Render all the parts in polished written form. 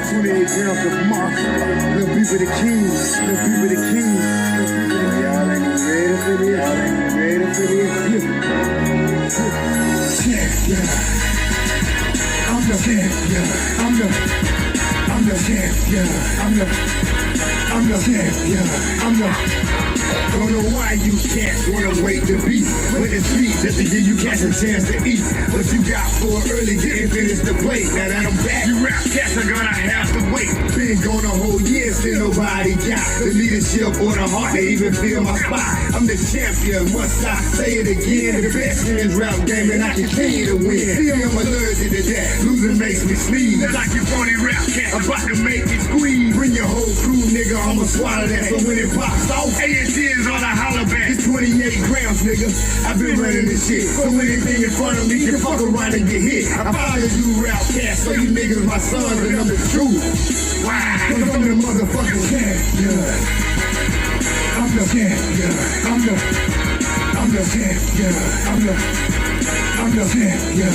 28 grams of moss. Little people the kings. Little people the kings. Y'all ain't even ready for this. Y'all ain't even ready for this. Yeah. I'm the champion. I'm the champion. I'm the champion. Don't know why you can't wanna wait to be, but it's me just to give you cats a chance to eat. What you got for early didn't finish the plate. Now that I'm back, you rap cats are gonna have to wait. Been gone a whole year, still nobody got the leadership or the heart to even feel my spot. I'm the champion, must I say it again? The best in this rap game and I continue to win. See, I'm allergic to that, losing makes me sneeze. Like you phony rap cat, about to make me squeeze. Bring your whole crew, nigga, I'ma swallow that. So when it pops off, ATL is on a holler back. It's 28 grams, nigga. I've been running this shit. So anything in front of me can fuck around and get hit. I follow you rap cats, so you niggas my sons and I'm the truth. Why? Cause I'm the motherfucking champion. I'm the champion. I'm the champion. I'm the champion.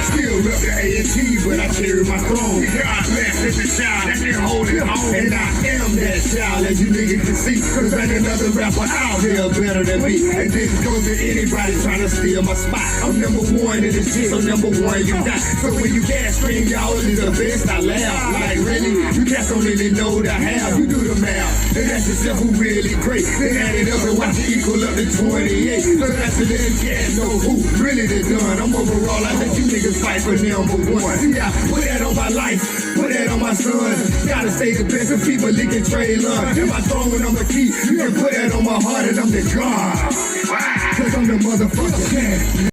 Still rep the AT, but I carry my throne. God bless the child that they hold it home. And I am that child, as you niggas can see. Cause ain't another rapper out here better than me. And this goes to anybody trying to steal my spot. I'm number one in this shit, so number one you got. So when you can't scream, y'all is the best, I laugh. Like really, you cats don't really know the half. You do the math, and that's yourself who really great. Then add it up and watch it equal up to 28. So that's the little cats know who really the done. I'm overall, I let you niggas fight for number one. See, I put that on my life, put that on my son. Gotta stay the best of people leaking trade love. If I throw it on the key, you can put that on my heart and I'm the God. Cause I'm the motherfucking champion.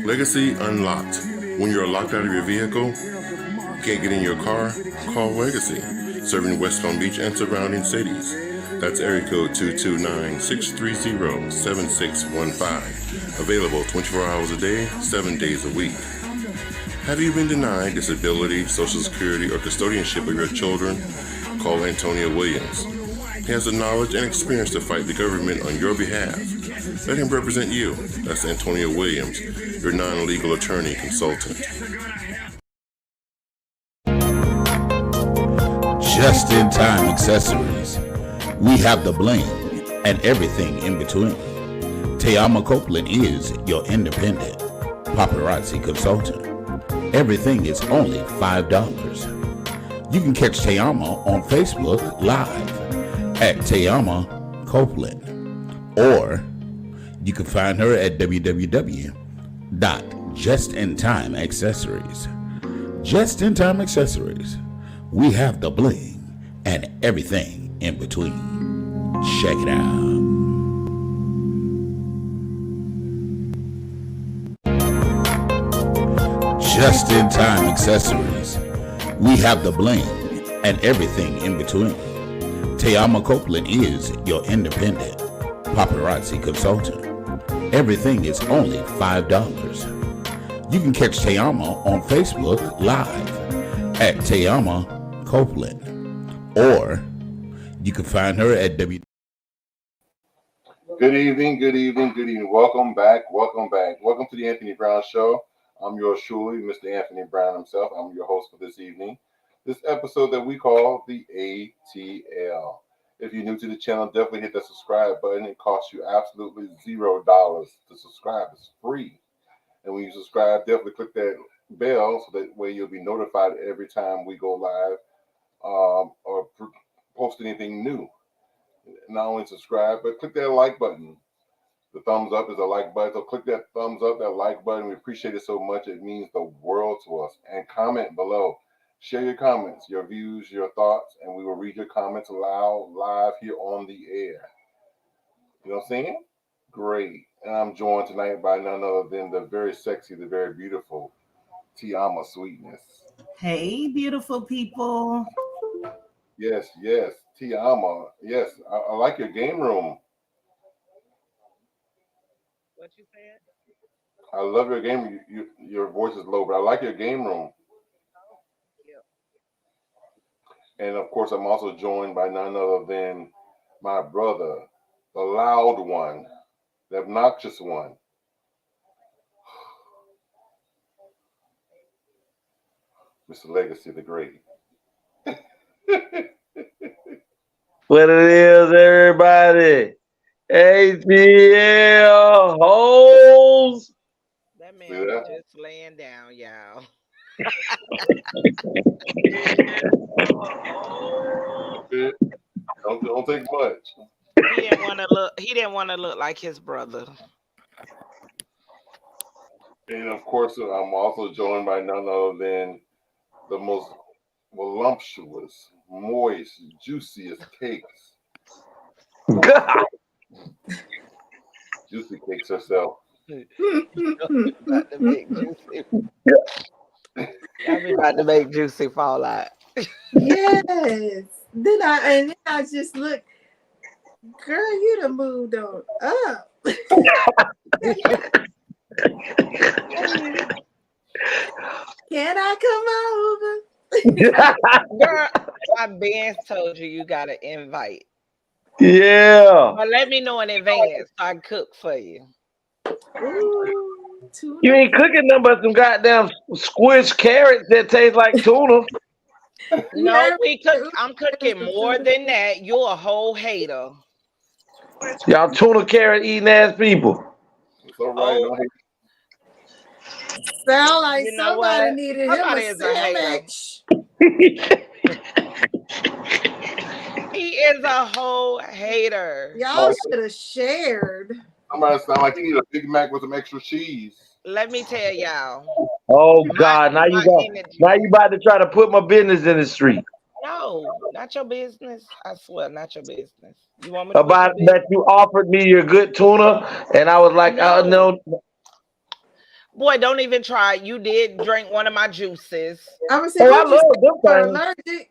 Legacy Unlocked. When you're locked out of your vehicle, can't get in your car, call Legacy. Serving West Palm Beach and surrounding cities. That's area code 229-630-7615. Available 24 hours a day, 7 days a week. Have you been denied disability, social security, or custodianship of your children? Call Antonio Williams. He has the knowledge and experience to fight the government on your behalf. Let him represent you. That's Antonio Williams, your non-legal attorney consultant. Just-in-time accessories. We have the bling and everything in between. TeAma Copeland is your independent paparazzi consultant. Everything is only $5. You can catch TeAma on Facebook Live at TeAma Copeland, or you can find her at www.justintimeaccessories. Just in Time Accessories. We have the bling and everything in between. Check it out. Just in Time Accessories. We have the bling and everything in between. TeAma Copeland is your independent paparazzi consultant. Everything is only $5. You can catch TeAma on Facebook Live at TeAma Copeland, or you can find her at Good evening. Welcome back. Welcome to the Anthony Brown Show. I'm yours truly, Mr. Anthony Brown himself. I'm your host for this evening. This episode that we call the ATL. If you're new to the channel, definitely hit that subscribe button. It costs you absolutely $0 to subscribe. It's free. And when you subscribe, definitely click that bell so that way you'll be notified every time we go live or post anything new. Not only subscribe, but click that like button. The thumbs up is a like button, so click that thumbs up, that like button. We appreciate it so much. It means the world to us. And comment below. Share your comments, your views, your thoughts, and we will read your comments live here on the air. You know what I'm saying? Great. And I'm joined tonight by none other than the very sexy, the very beautiful TeAma Sweetness. Hey, beautiful people. Yes, TeAma. Yes, I like your game room. What you said? I love your game. Your voice is low, but I like your game room. And of course, I'm also joined by none other than my brother, the loud one, the obnoxious one, Mr. Legacy the Great. What it is, everybody? ATL hoes. That See man was that? just laying down, y'all. Okay. Don't take much. He didn't want to look. He didn't want to look like his brother. And of course, I'm also joined by none other than the most voluptuous, moist, juiciest cakes. Juicy cakes herself. About to make Juicy. I'm about to make Juicy fall out. Yes. Then I just look, girl, you done moved on up. Can I come over? Girl, I been told you got an invite. Yeah. But let me know in advance so I can cook for you. Ooh, You tuna. ain't cooking nothing but some goddamn squished carrots that taste like tuna. No, Ooh, I'm cooking more than that. You're a whole hater. Y'all tuna carrot eating ass people. It's all right. Oh, Don't hate. sound like you know somebody what? needed him Somebody a is a hater. sandwich. He is a whole hater. Y'all should have shared. Somebody sound like you need a Big Mac with some extra cheese. Let me tell y'all, Oh my God! Now you my got. Now energy. you about to try to put my business in the street No, not your business. I swear, not your business. You want me to put your about business? that you offered me your good tuna, and I was like, oh No. no. Boy, don't even try. You did drink one of my juices. I was saying, Oh, I what you say? love them You're things. allergic?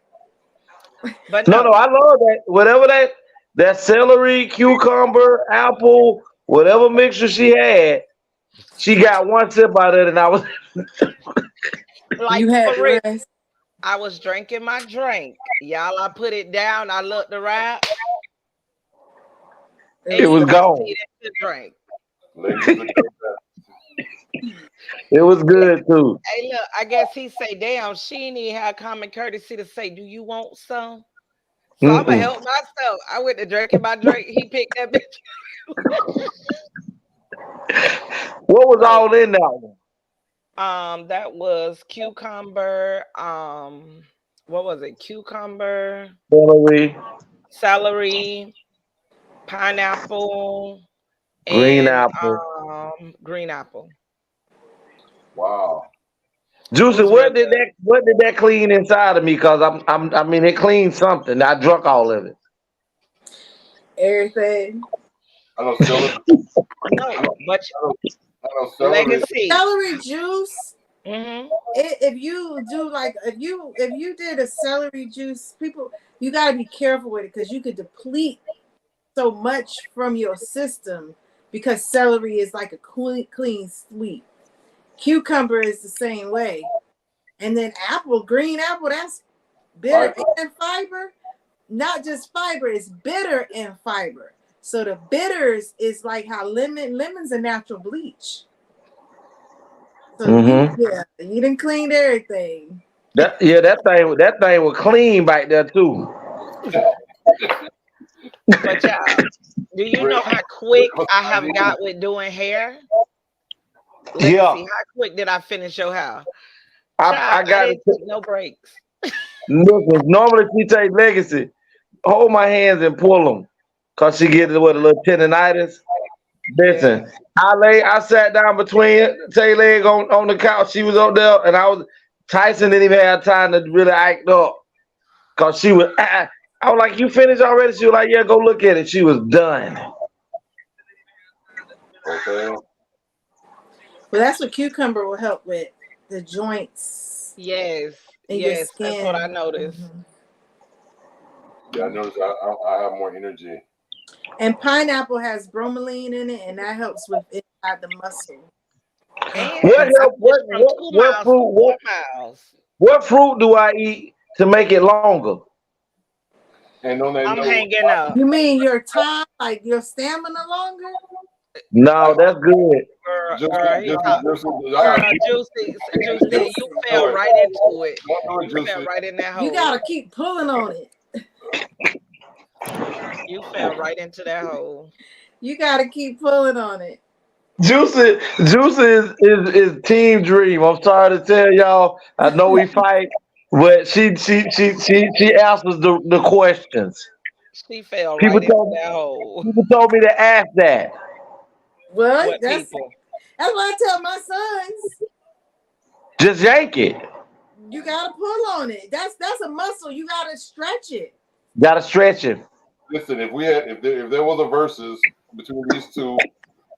But No, no. I love that. Whatever that celery, cucumber, apple, whatever mixture she had, she got one sip out of it, and I was. Like You had for real. rest. I was drinking my drink. Y'all, I put it down. I looked around. It And It was you was gone. can see gone. that the drink. Legacy the Great. It was good too. Hey, look, I guess he say, damn, she ain't even had common courtesy to say, do you want some? So I'm gonna Mm-mm. help myself. I went to drinking my drink. He picked that bitch. What was So all in that one? that was cucumber. What was it? Cucumber, Celery, celery, pineapple, green and apple. green apple. Wow. It Juicy, was real good. what did that clean inside of me? Cause I mean it cleaned something. I drunk all of it. Everything. I know celery. No, but I know celery. legacy. Celery juice. Hmm. If you do like if you did a celery juice, people you gotta be careful with it because you could deplete so much from your system because celery is like a clean sweet. Cucumber is the same way, and then green apple, that's bitter Fiber. and fiber. Not just fiber, it's bitter and fiber. So the bitters is like how lemon's a natural bleach. So Mm-hmm. you didn't clean everything. That thing was clean back there too. But y'all, do you Where, know how where quick was I I have got with doing hair? Yeah, Legacy, how quick did I finish your hair? I Child, I got it. didn't take no breaks. Listen, normally she take legacy. Hold my hands and pull them, cause she gets with a little tendonitis. Yeah. Listen, I sat down between Tay leg on the couch. She was up there, and Tyson didn't even have time to really act up, cause she was. I was like, "You finished already?" She was like, "Yeah, go look at it." She was done. okay. Well, that's what cucumber will help with the joints Yes. in your Yes. That's what I skin. noticed. Mhm. Yeah, I noticed I have more energy. And pineapple has bromelain in it, and that helps with inside the muscle. And What And I help? went from two What miles to fruit? 4 miles. What fruit do I eat to make it longer? And on that I'm note, hanging up. you mean your time, like your stamina longer? No, that's good. Girl, he talk. Girl, Juicy, you Listen, fell right into it. Don't do it, You fell Juicy. right in that you hole. gotta keep pulling on it. You fell right into that hole. You gotta keep pulling on it. Juicy is team dream. I'm sorry to tell y'all. I know we fight, but she answers the questions. She fell People right into told that hole. people told me to ask that. Well, What people? that's what I tell my sons. Just yank it. You gotta pull on it. That's a muscle. You gotta stretch it. Gotta stretch it. Listen, if there was a versus between these two,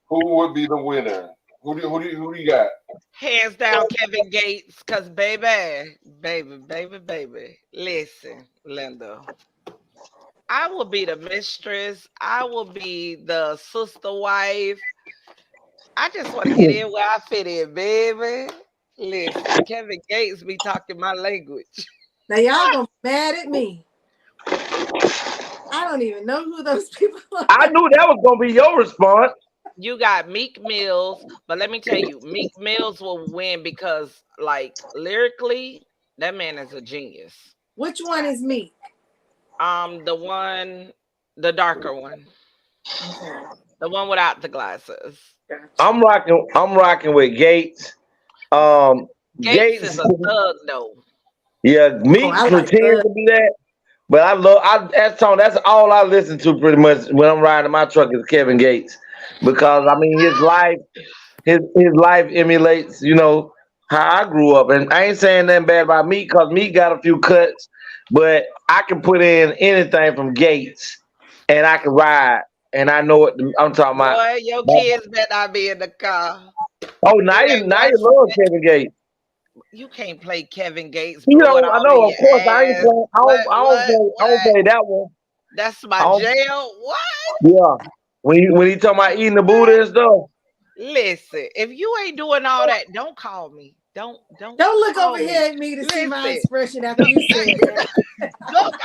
who would be the winner? Who do you got? Hands down, Kevin Gates, cause baby, listen, Linda. I will be the mistress. I will be the sister wife. I just want to get in where I fit in, baby. Listen, Kevin Gates be talking my language. Now y'all gonna be mad at me. I don't even know who those people are. I knew that was gonna be your response. You got Meek Mills, but let me tell you, Meek Mills will win because, like, lyrically, that man is a genius. Which one is Meek? The darker one, Okay. the one without the glasses. Gotcha. I'm rocking with Gates. Gates is a thug, though. Yeah, Meek I like pretends Thug. to be that. But that's all I listen to pretty much when I'm riding my truck is Kevin Gates. Because I mean his life emulates, how I grew up. And I ain't saying nothing bad about Meek because Meek got a few cuts, but I can put in anything from Gates and I can ride. And I know what I'm talking about. Boy, your kids better not be in the car. Oh, now They you ain't now you watching love that. Kevin Gates. You can't play Kevin Gates, You blow it know, I all know, in of course, I ain't your ass. playing. I don't play that one. That's I my don't, jail. What? yeah. When he talking about eating the Buddha and stuff. Listen, if you ain't doing all that, don't call me. Don't Don't look call over me. here at me to see my Listen, expression after you said that. don't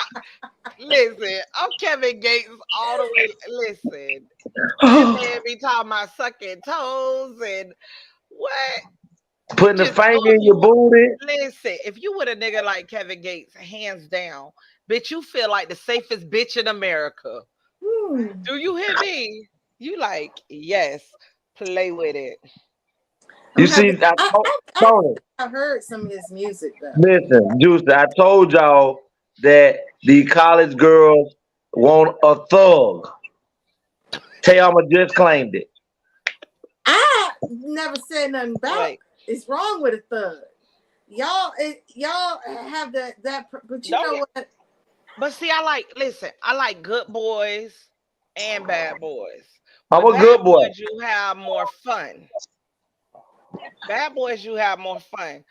listen. I'm Kevin Gates all the way. Listen, that man be talking about sucking toes and what? You Putting the just know finger if in your you booty. listen. If you with a nigga like Kevin Gates, hands down, bitch, you feel like the safest bitch in America. Do you hear me? You like yes. Play with it. You see, Tony, I've heard some of his music though. listen, Juice, I told y'all that the college girls want a thug. TeAma just claimed it. I never said nothing about Wait. it's wrong with a thug. Y'all have that, but you know what? But see, I like good boys and bad boys. I'm With a bad good boy. boys, you have more fun. Bad boys, you have more fun.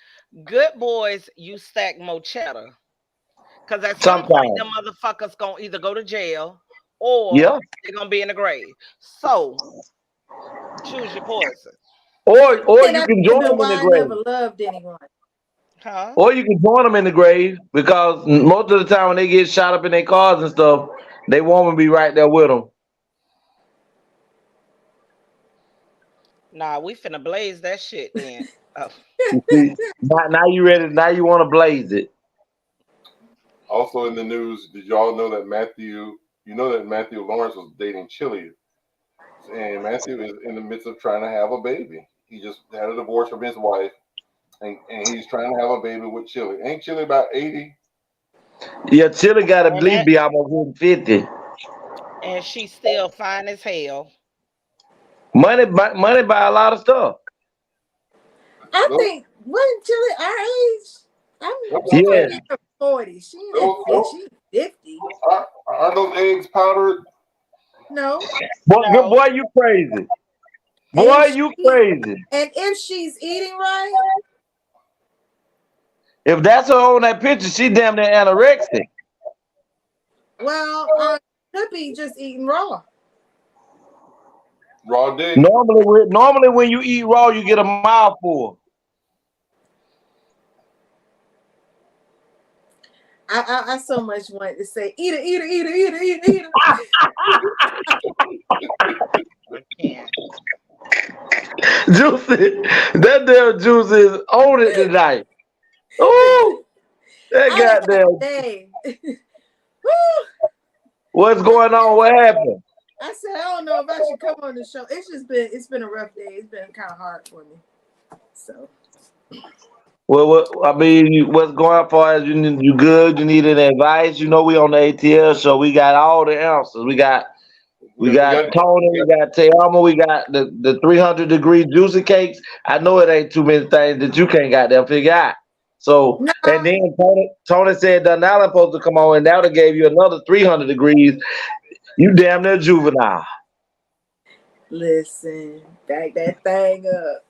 Good boys, you stack more cheddar. Because at some point, Sometimes. them motherfuckers gonna either go to jail or Yeah. they're gonna be in the grave. So choose your poison. Or Say you that can join reason them in the why I grave. never loved anyone. Huh? Or you can join them in the grave because most of the time when they get shot up in their cars and stuff, they want to be right there with them. Nah, we finna blaze that shit then. Oh. You see, now you ready? Now you want to blaze it. Also in the news, did y'all know that Matthew Lawrence was dating Chili, and Matthew is in the midst of trying to have a baby. He just had a divorce from his wife, and he's trying to have a baby with Chili. Ain't Chili about 80? Yeah, Chili got to And, bleed be almost 50. and she's still fine as hell. Money buy a lot of stuff. I Those, think wasn't Chili our age? She Yeah. might be in her 40s. She those, ain't she's 50. are those eggs powdered? No. Boy, you crazy. Boy, you crazy. And if she's eating right, If that's her on that picture, she damn near anorexic. well, could be just eating raw. Raw dick? Normally when you eat raw, you get a mouthful. I so much wanted to say, eat I can't. Juicy, that damn Juicy is on it tonight. Ooh, that I done had a goddamn. day. Woo! What's going on? What happened? I said, I don't know if I should come on the show. It's been a rough day. It's been kind of hard for me. So Well, I mean, what's going on for us? You good? You need any advice? You know, we on the ATL show. We got all the answers. We got Tony. We got TeAma. We got the 300-degree juicy cakes. I know it ain't too many things that you can't goddamn figure out. So, no, and then Tony said Dunallen supposed to come on, and now they gave you another 300 degrees. You damn near juvenile. listen, back that thing up.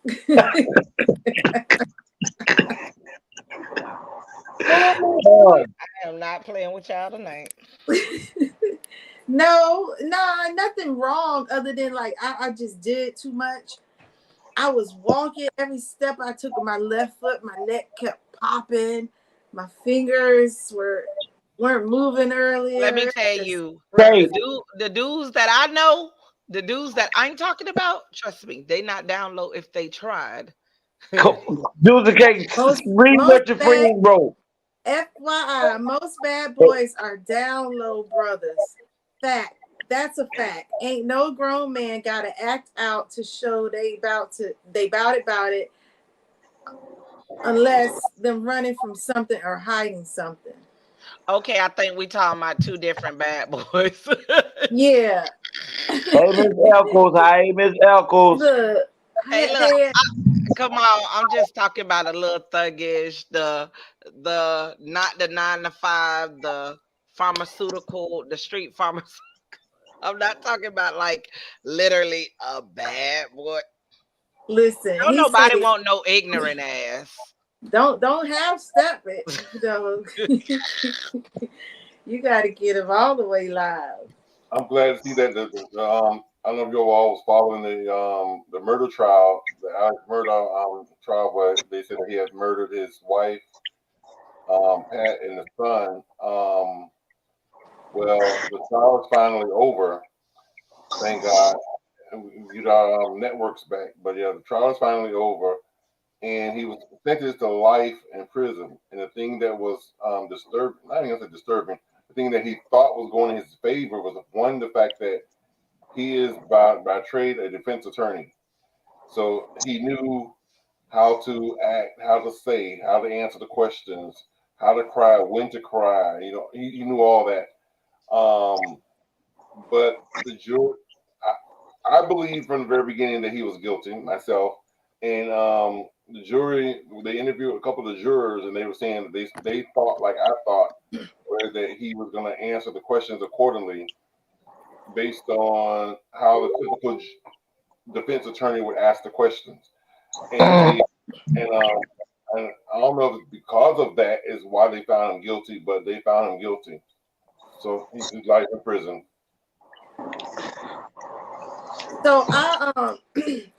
Oh, I am not playing with y'all tonight. No, nothing wrong other than like I just did too much. I was walking every step I took with my left foot, my neck kept popping, my fingers weren't moving earlier. Let me tell you, hey, the dudes that I know, the dudes that I'm talking about, trust me, they not down low if they tried. juicy cakes. Read Most what your bad friend wrote. FYI, most bad boys are down low brothers. Fact. That's a fact. Ain't no grown man gotta act out to show they bout it unless them running from something or hiding something. Okay, I think we talking about two different bad boys. Yeah. Hey, Miss Elkos. Hi, Miss Elkos. Look, Hey, look, hey, come on. I'm just talking about a little thuggish, the not the 9 to 5, the pharmaceutical, the street pharmaceutical. I'm not talking about like literally a bad boy. listen, Don't he nobody said want no ignorant ass. don't half step it. You gotta get him all the way live. I'm glad to see that I don't know if you all was following the murder trial, the Alex murder trial where they said that he had murdered his wife, Pat, and the son. Well, the trial is finally over. Thank God. You know, networks back, but yeah, the trial is finally over, and he was sentenced to life in prison. And the thing that was disturbing, not even gonna say disturbing, the thing that he thought was going in his favor was one, the fact that he is by trade a defense attorney, so he knew how to act, how to say, how to answer the questions, how to cry, when to cry. You know, he knew all that. Um, but the jury, I believe from the very beginning that he was guilty myself. And the jury, they interviewed a couple of the jurors, and they were saying that they thought like I thought, where that he was going to answer the questions accordingly based on how the typical defense attorney would ask the questions. And they and I don't know if it's because of that is why they found him guilty, but they found him guilty. So he's life in prison. So I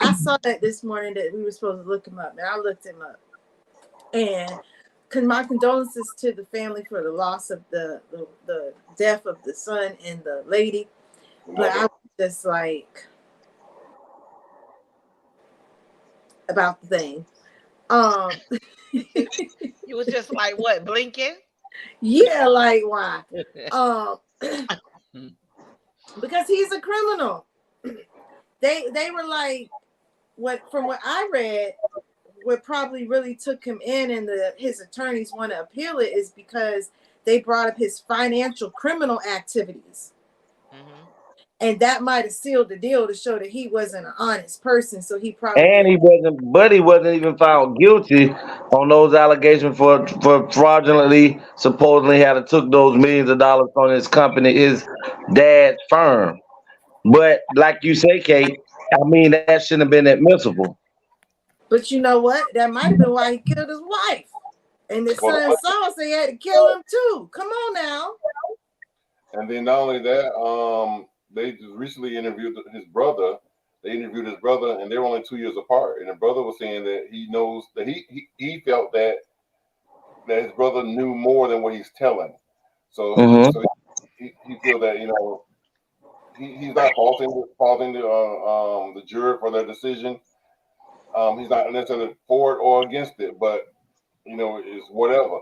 I saw that this morning that we were supposed to look him up, and I looked him up. And my condolences to the family for the loss of the death of the son and the lady. But I was just like about the thing. You was just like what, blinking? Yeah, like why? Um, because he's a criminal. They were like from what I read, what probably really took him in, and his attorneys want to appeal it is because they brought up his financial criminal activities. Mm-hmm. And that might have sealed the deal to show that he wasn't an honest person. So he probably And he wasn't even found guilty on those allegations for fraudulently, supposedly had took those millions of dollars from his company, his dad's firm. But like you say, Kate, I mean that shouldn't have been admissible. But you know what? That might have been why he killed his wife. And the son saw say he had to kill him too. Come on now. And then not only that, they just recently interviewed his brother. They interviewed his brother, and they were only 2 years apart. And the brother was saying that he knows that he felt that his brother knew more than what he's telling. So he feel that he's not faulting the jury for their decision. He's not necessarily for it or against it, but it's whatever.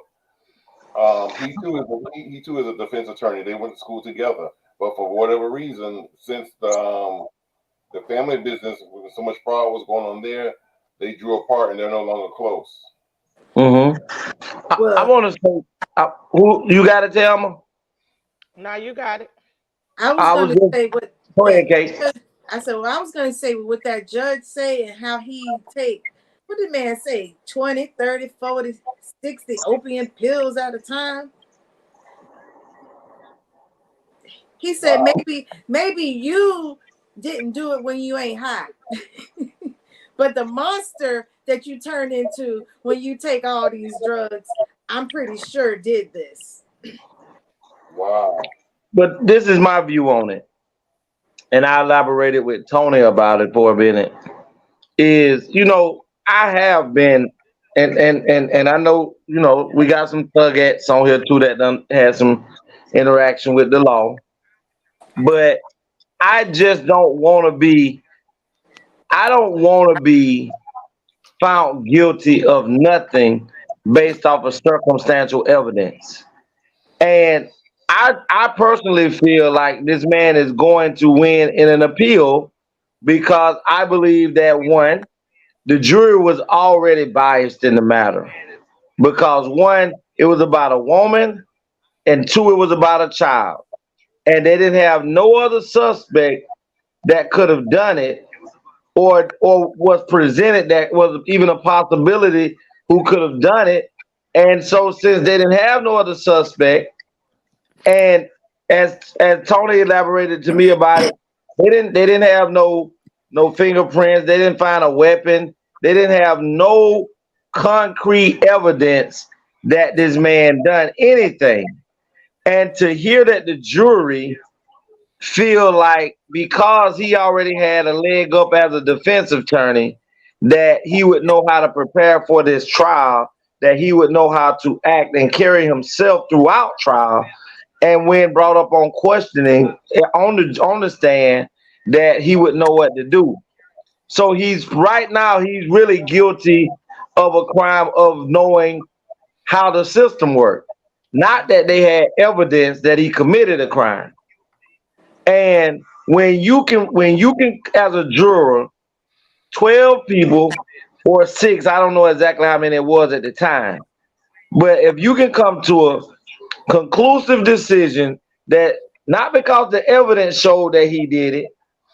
He too is a defense attorney. They went to school together, but for whatever reason, since the family business with so much fraud was going on there, they drew apart and they're no longer close. I Well, want to say, who you got to tell me? Now you got it. I was I going was to just say what go ahead, that Kate. I said. Well, I was going to say what that judge say and how he take. What did man say? 20, 30, 40, 60 opium pills at a time. He said Wow. maybe you didn't do it when you ain't high. But the monster that you turn into when you take all these drugs, I'm pretty sure did this. Wow. But this is my view on it, and I elaborated with Tony about it for a minute. Is I have been, and I know we got some thugettes on here too that done had some interaction with the law, but I just don't want to be. I don't want to be found guilty of nothing based off of circumstantial evidence. And I personally feel like this man is going to win in an appeal because I believe that one, the jury was already biased in the matter. Because one, it was about a woman, and two, it was about a child. And they didn't have no other suspect that could have done it or was presented that was even a possibility who could have done it. And so since they didn't have no other suspect, and as Tony elaborated to me about it, they didn't have no fingerprints, they didn't find a weapon, they didn't have no concrete evidence that this man done anything. And to hear that the jury feel like because he already had a leg up as a defense attorney, that he would know how to prepare for this trial, that he would know how to act and carry himself throughout trial, and when brought up on questioning on the stand, that he would know what to do. So he's right now he's really guilty of a crime of knowing how the system worked. Not that they had evidence that he committed a crime. And when you can as a juror, 12 people or six, I don't know exactly how many it was at the time. But if you can come to a conclusive decision that not because the evidence showed that he did it,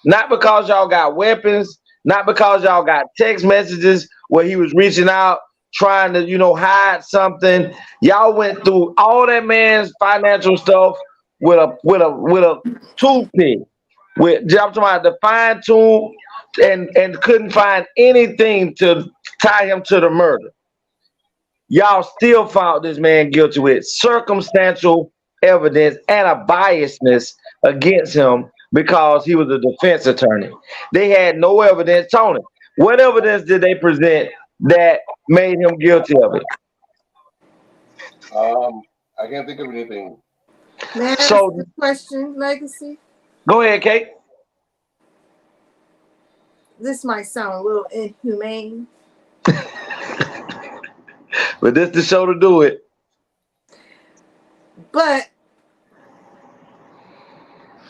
not because y'all got weapons, not because y'all got text messages where he was reaching out trying to hide something. Y'all went through all that man's financial stuff with a toothpick. With I'm talking about the fine tune and couldn't find anything to tie him to the murder. Y'all still found this man guilty with circumstantial evidence and a biasness against him because he was a defense attorney. They had no evidence. Tony, what evidence did they present that made him guilty of it? I can't think of anything. May I ask So the question, Legacy? go ahead, Kate. This might sound a little inhumane, But this the show to do it. but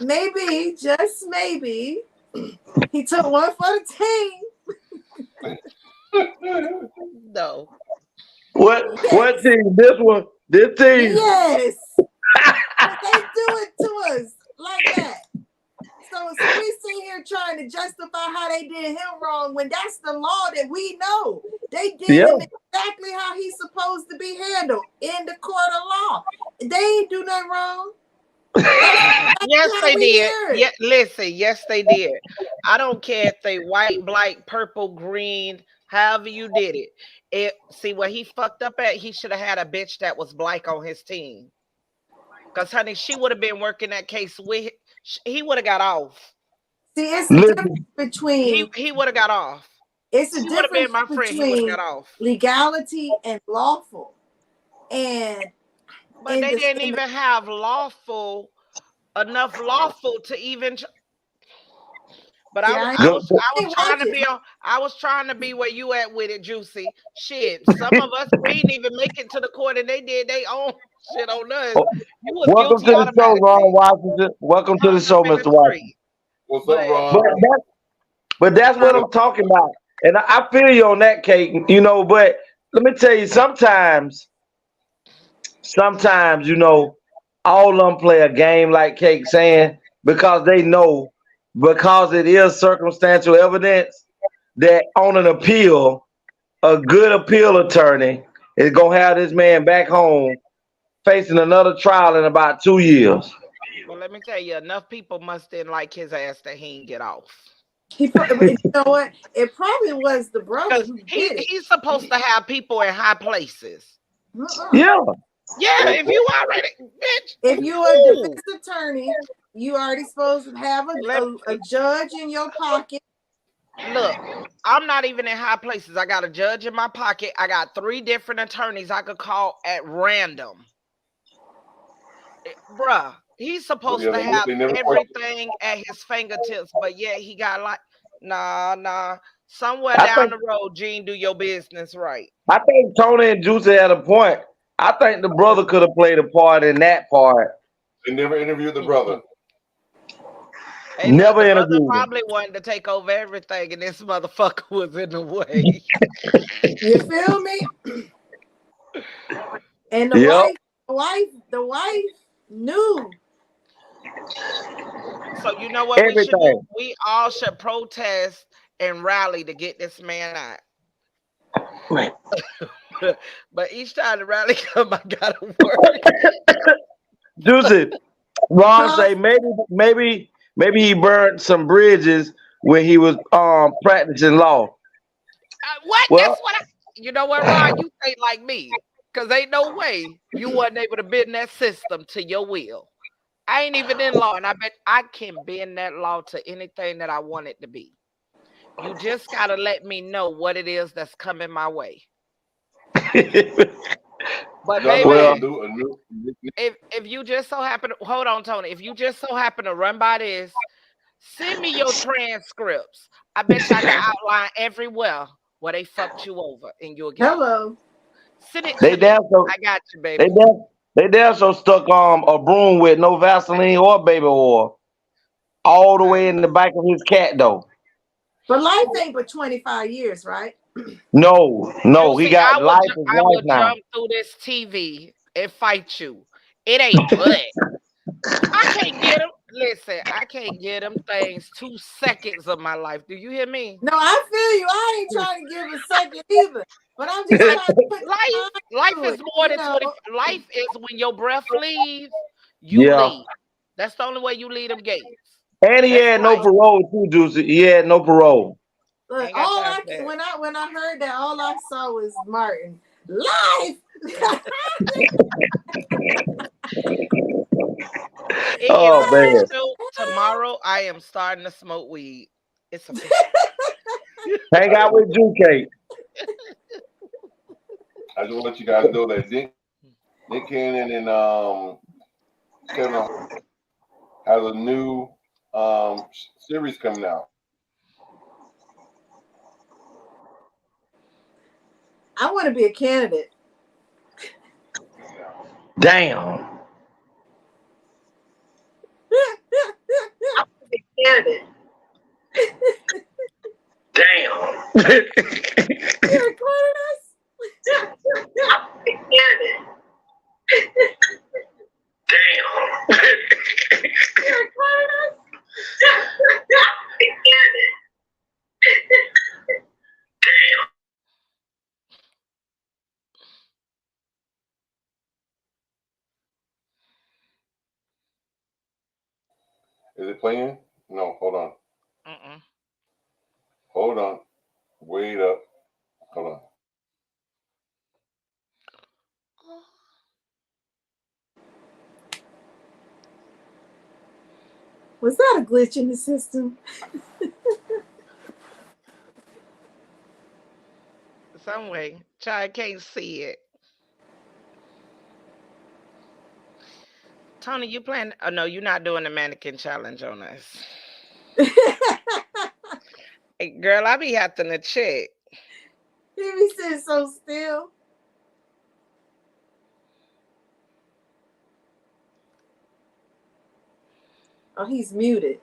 maybe, just maybe, he took one for the team. No. What team? This one? This team? Yes. But they do it to us like that. So we sit here trying to justify how they did him wrong when that's the law that we know. They did Yeah. him exactly how he's supposed to be handled in the court of law. They ain't do nothing wrong. Yes, how they we did. hear it. Yeah, listen, yes, they did. I don't care if they white, black, purple, green, however you did it. See where he fucked up at, he should have had a bitch that was black on his team. Because honey, she would have been working that case with he would have got off. See, it's a Listen, difference between He would have got off. it's a He would have been difference my friend, he would have between got off. legality and lawful. And But they didn't even have enough lawful to even But See, I was trying to be where you at with it, Juicy. Shit, some of us we didn't even make it to the court, and they did their own shit on us. You was Welcome guilty to the show, Ron automatically. Washington. Welcome to the Turned show, up in the Mr. Washington. street. What's But up, Ron? But that's what I'm talking about. And I feel you on that, Kate. You know, but let me tell you, sometimes, you know, all of them play a game like Kate saying because they know because it is circumstantial evidence that on an appeal, a good appeal attorney is gonna have this man back home facing another trial in about 2 years. well, let me tell you, enough people must didn't like his ass that he ain't get off. But you know what? It probably was the brother Because who did it. he's supposed to have people in high places. Yeah. Yeah, if you already, bitch. If you're a defense attorney, you already supposed to have a judge in your pocket. Look, I'm not even in high places. I got a judge in my pocket. I got 3 different attorneys I could call at random. Bruh, he's supposed to have everything at his fingertips, but yet he got like, nah. Somewhere down the road, Gene, do your business right. I think Tony and Juicy had a point. I think the brother could have played a part in that part. They never interviewed the brother. Hey, Never the interviewed brother him. probably wanted to take over everything, and this motherfucker was in the way. You feel me? And Yep. the wife knew. So you know what we should do? Everything. We all should protest and rally to get this man out. Right. But each time the rally come, I gotta work. Juicy, Ron say maybe he burned some bridges when he was practicing law. What? Well, That's what I. You know what, Ron? You think like me, cause ain't no way you wasn't able to bend that system to your will. I ain't even in law, and I bet I can bend that law to anything that I want it to be. You just gotta let me know what it is that's coming my way. But baby, if you just so happen to hold on, Tony, if you just so happen to run by this, send me your transcripts. I bet you I can outline everywhere where they fucked you over and you'll get Hello. Send it to me. I got you, baby. They damn so stuck a broom with no Vaseline or baby oil all the way in the back of his cat though. But life ain't but 25 years, right? No, he got life is I life will now. jump through this TV and fight you. It ain't but I can't get them. Listen, I can't get them things 2 seconds of my life. Do you hear me? No, I feel you. I ain't trying to give a second either. But I'm just trying to put life is more than 20. Life is when your breath leaves, you leave. That's the only way you leave them gates. And he had no parole too, Juicy. He had no parole. Look, when I heard that, all I saw was Martin. Life. Oh man! Tomorrow I am starting to smoke weed. It's a hang out with you, Kate. I just want to let you guys know that Nick Cannon and Kevin has a new series coming out. I want to be a candidate. Damn. Candidate. Damn. You recording us? Candidate. Damn. You recording us? Candidate. Damn. Is it playing? No, hold on. Hold on. Wait up. Hold on. Was that a glitch in the system? Some way. Child can't see it. Tony, you playing? Oh no, you're not doing the mannequin challenge on us. Hey, girl, I be having to check. He be sitting so still. Oh, he's muted.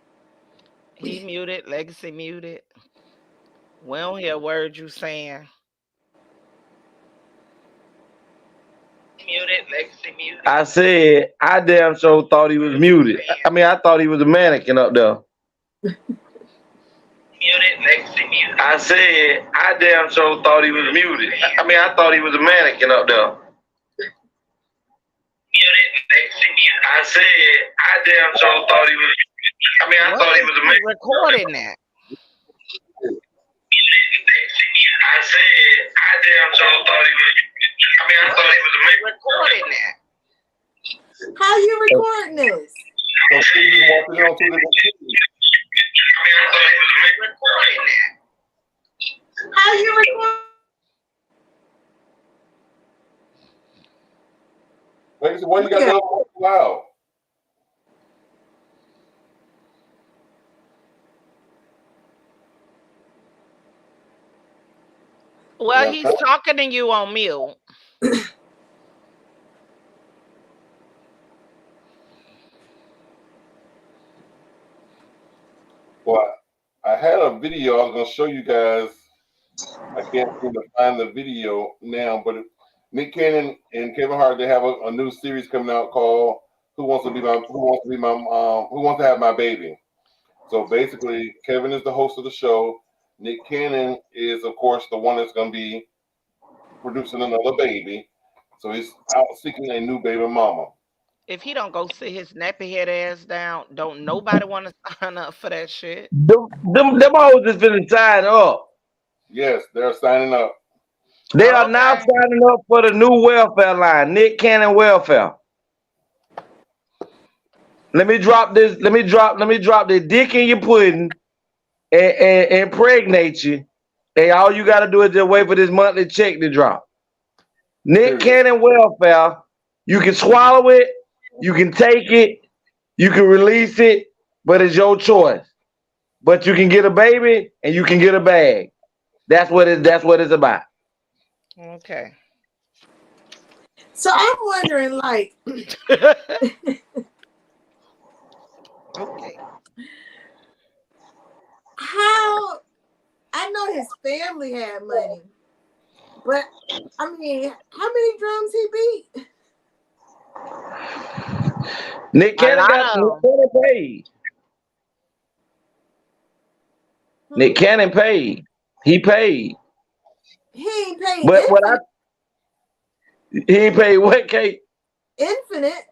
He muted, Legacy muted. We don't hear a word you saying. Muted, Legacy muted. I said I damn sure thought he was muted. I mean, I thought he was a mannequin up there. Muted, Legacy muted. I said I damn sure thought he was muted. I mean, I thought he was a mannequin up there. Muted, Legacy muted. I said I damn sure thought he was. I mean, I What thought he is was a he mannequin. recording that? I said I damn sure thought he was. I mean, I thought he was a mannequin. Recording that. How you recording this? So she just walked in on two different TVs. I mean, I thought he was a mannequin. Recording that. How you recording? Legacy, why you got that so loud? Well, Yeah, he's talking to you on mute. Well, I had a video I was gonna show you guys. I can't seem to find the video now, but Nick Cannon and Kevin Hart, they have a new series coming out called Who Wants to Have My Baby. So basically, Kevin is the host of the show. Nick Cannon is, of course, the one that's going to be producing another baby. So he's out seeking a new baby mama. If he don't go sit his nappy head ass down, don't nobody want to sign up for that shit. Them hoes is finna sign up. Yes, they're signing up. They are now signing up for the new welfare line, Nick Cannon Welfare. Let me drop this. Let me drop the dick in your pudding and impregnate you. And all you gotta do is just wait for this monthly check to drop. Nick Cannon Welfare. You can swallow it, you can take it, you can release it, but it's your choice. But you can get a baby and you can get a bag. That's what it's about. Okay. So I'm wondering, like, Okay. how I know his family had money, but I mean, how many drums he beat? Nick Cannon paid. Nick Cannon paid. He paid. He ain't paid But Infinite. He ain't paid what, Kate? Infinite.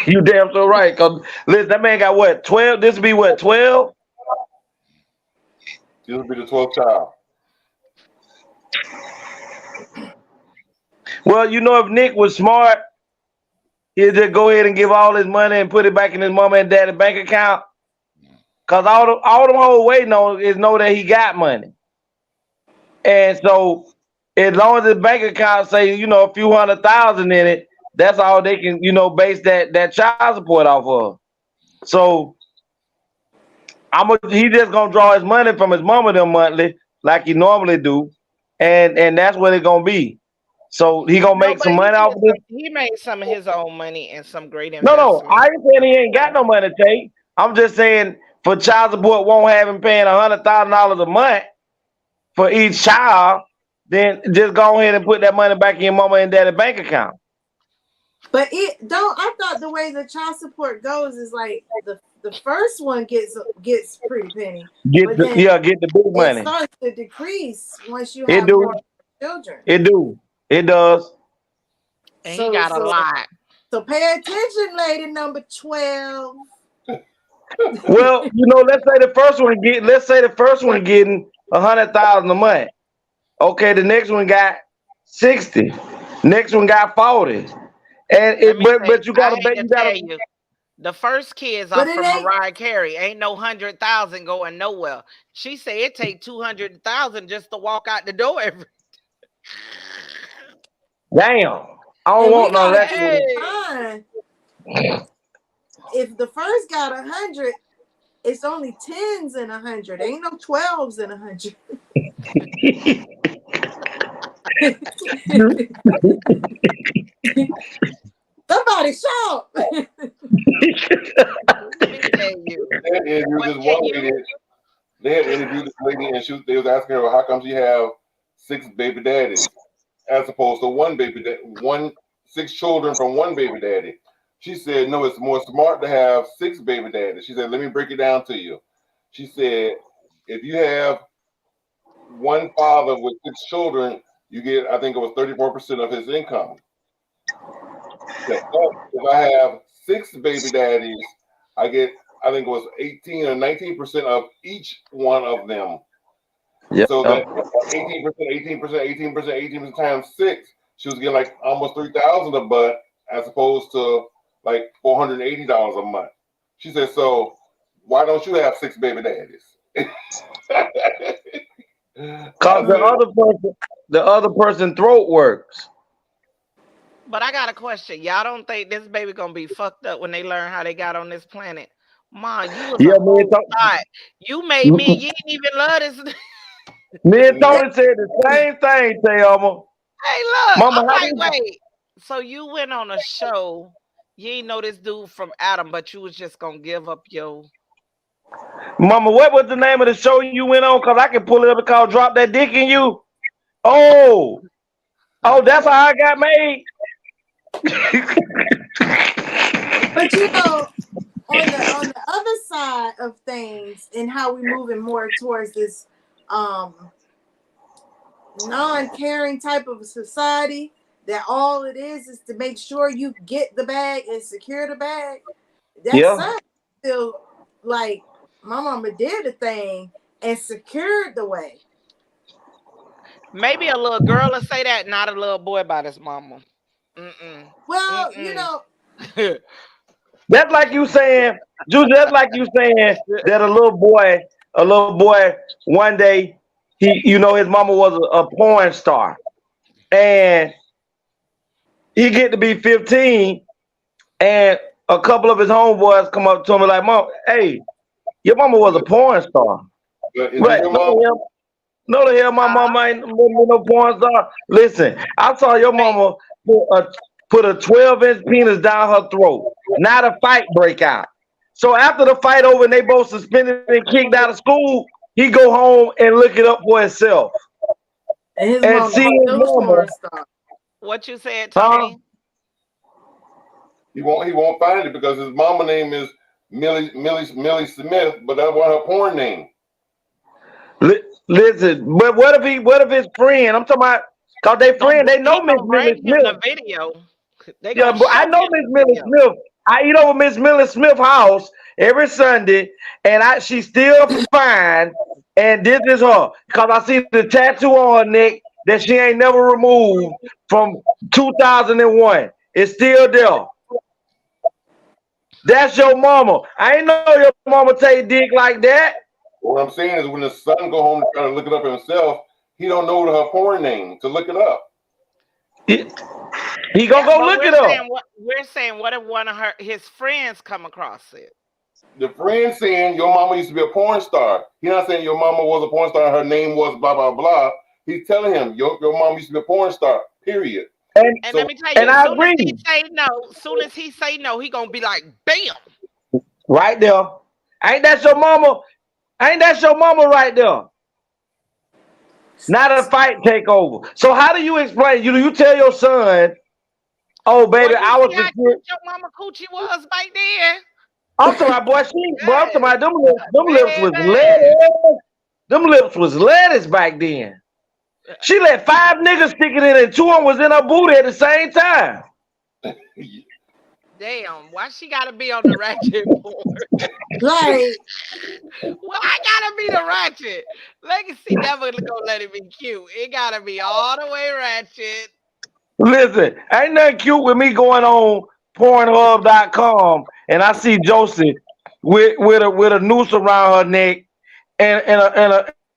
You damn so right. Cause listen, that man got what, 12? This will be what, 12? This will be the 12th child. Well, you know, if Nick was smart, he'd just go ahead and give all his money and put it back in his mama and daddy bank account. Cause all them whole waiting on is know that he got money. And so as long as his bank account say, you know, a few $100,000 in it, that's all they can, you know, base that child support off of. So he just gonna draw his money from his mama them monthly, like he normally do, and that's what it's gonna be. So he gonna make some money off of this. He made some of his own money and some great No, investments. I ain't saying he ain't got no money, Tate. I'm just saying for child support won't have him paying $100,000 a month for each child, then just go ahead and put that money back in your mama and daddy bank account. But I thought the way the child support goes is like the first one gets pretty penny. Get the big money. It starts to decrease once you have more children. It does. And he got a lot. So pay attention, lady number 12. Well, you know, let's say the first one getting 100,000 a month. Okay, the next one got 60. Next one got 40. And but you gotta bet you. The first kids are from Mariah Carey. Ain't no 100,000 going nowhere. She said it take 200,000 just to walk out the door every. Damn, I don't want none of that. If the first got 100, it's only 10s in 100. Ain't no 12s in 100. Somebody shout. Let me tell you. They interviewed this one lady. They had interviewed this lady, and they was asking her, how come she have 6 baby daddies as opposed to six children from one baby daddy? She said, no, it's more smart to have 6 baby daddies. She said, let me break it down to you. She said, if you have one father with 6 children, you get, I think it was 34% of his income. If I have 6 baby daddies, I get, I think it was 18 or 19% of each one of them. Yep. So that 18% times 6, she was getting like almost 3,000 a month as opposed to like $480 a month. She said, so why don't you have 6 baby daddies? Cause the other person throat works. But I got a question. Y'all don't think this baby gonna be fucked up when they learn how they got on this planet? Ma, you was a whole thought. You made me. You didn't even love this. Me and Tony said the same thing, TeAma. Hey, look. Mama, I'm like, wait. So you went on a show. You ain't know this dude from Adam, but you was just gonna give up your. Mama, what was the name of the show you went on? Cause I can pull it up and call Drop That Dick in You. Oh, that's how I got made. But you know, on the other side of things, and how we moving more towards this non-caring type of society, that all it is to make sure you get the bag and secure the bag. That son feel like my mama did the thing and secured the way. Maybe a little girl will say that, not a little boy about his mama. Well, you know. That's like you saying, Juice, that's like you saying that a little boy, one day, his mama was a porn star. And he get to be 15, and a couple of his homeboys come up to him and like, Mom, hey, your mama was a porn star. Right. No, the hell, my mama ain't no porn star. Listen, I saw your mama put a 12-inch penis down her throat. Not a fight break out. So after the fight over and they both suspended and kicked out of school, he go home and look it up for himself. And his mama see his mama. What you said, Tony? He won't find it because his mama name is Millie Smith, but that was her porn name. Listen, but what if his friend? I'm talking about, cause they friend, they know Miss Millie Smith. The video. Yeah, but I know Miss Millie Smith. I eat over Miss Millie Smith's house every Sunday, and she's still fine. And this is her, cause I see the tattoo on her neck that she ain't never removed from 2001. It's still there. That's your mama. I ain't know your mama take dick like that. What I'm saying is when the son go home to try to look it up himself, he don't know her porn name to look it up. He gonna go look it up. We're saying, what if one of his friends come across it? The friend saying your mama used to be a porn star. He's not saying your mama was a porn star and her name was blah blah blah. He's telling him your mom used to be a porn star. Period. And let me tell you, as soon as he say no, he gonna be like, bam. Right there. Ain't that your mama? Ain't that your mama right there? Not a fight takeover. So how do you explain? You tell your son, oh baby, I was how your mama coochie was back then. I'm talking about, boy, I'm talking about them lips was lettuce. Them lips was lettuce back then. She let 5 niggas stick it in and 2 of them was in her booty at the same time. Damn, why she gotta be on the ratchet board? Like, well, I gotta be the ratchet. Legacy never gonna let it be cute. It gotta be all the way ratchet. Listen, ain't nothing cute with me going on Pornhub.com and I see Josie with a noose around her neck and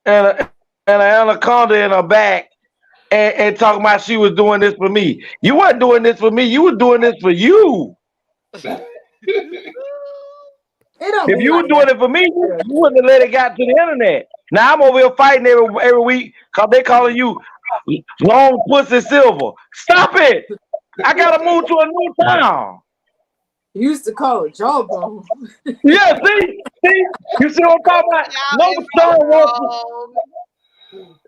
an anaconda in her back and talking about she was doing this for me. You weren't doing this for me. You were doing this for you. It don't If be you were like doing that. it for me, you wouldn't have let it got to the internet. Now I'm over here fighting every week because they calling you long pussy silver. Stop it! I gotta move to a new town. You used to call it jawbone. Yeah, see, you see what I'm talking about? Y'all No is son so wants. wrong.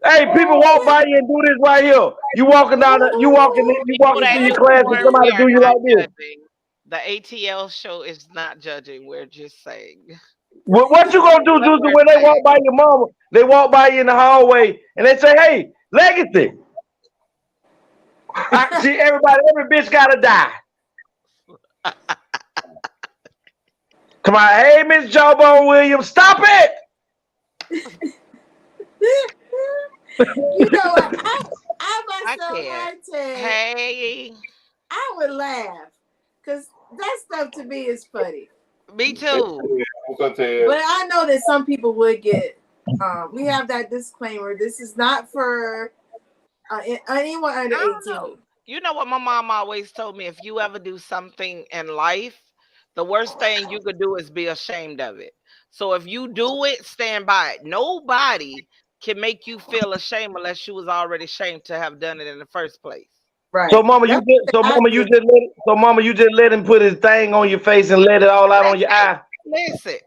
Hey, people walk by you and do this right here. You walking down, you People walking through that your do class, and porn, somebody we are do you not like this. judging. The ATL show is not judging. We're just saying. What you gonna do, What Juicy, we're when they walk saying. by your mama? They walk by you in the hallway and they say, "Hey, Legacy." See, every bitch gotta die. Come on, hey, Miss Jawbone Williams, stop it. You know what? I I myself, can't. I said Hey, I would laugh because that stuff to me is funny. me too. What's up, Ted? But I know that some people would get. We have that disclaimer. This is not for anyone under I don't know. 18. You know what my mom always told me? If you ever do something in life, the worst thing you could do is be ashamed of it. So if you do it, stand by it. Nobody can make you feel ashamed unless you was already ashamed to have done it in the first place. So, Right. mama, That's what I do. you just let him put his thing on your face and let it all out on your Listen, eye. listen.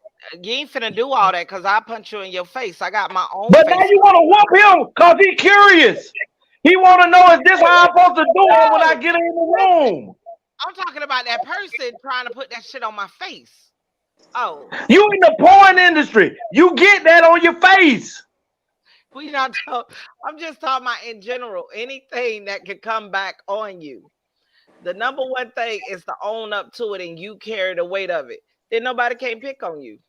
You ain't finna do all that because I punch you in your face. I got my own But now face. you want to whoop him because he curious. He want to know, is this how I'm supposed to do it when I No, get in the listen. room? I'm talking about that person trying to put that shit on my face. Oh, You in the porn industry. You get that on your face. we not talk, I'm just talking about in general, anything that could come back on you. The number one thing is to own up to it and you carry the weight of it. Then nobody can pick on you.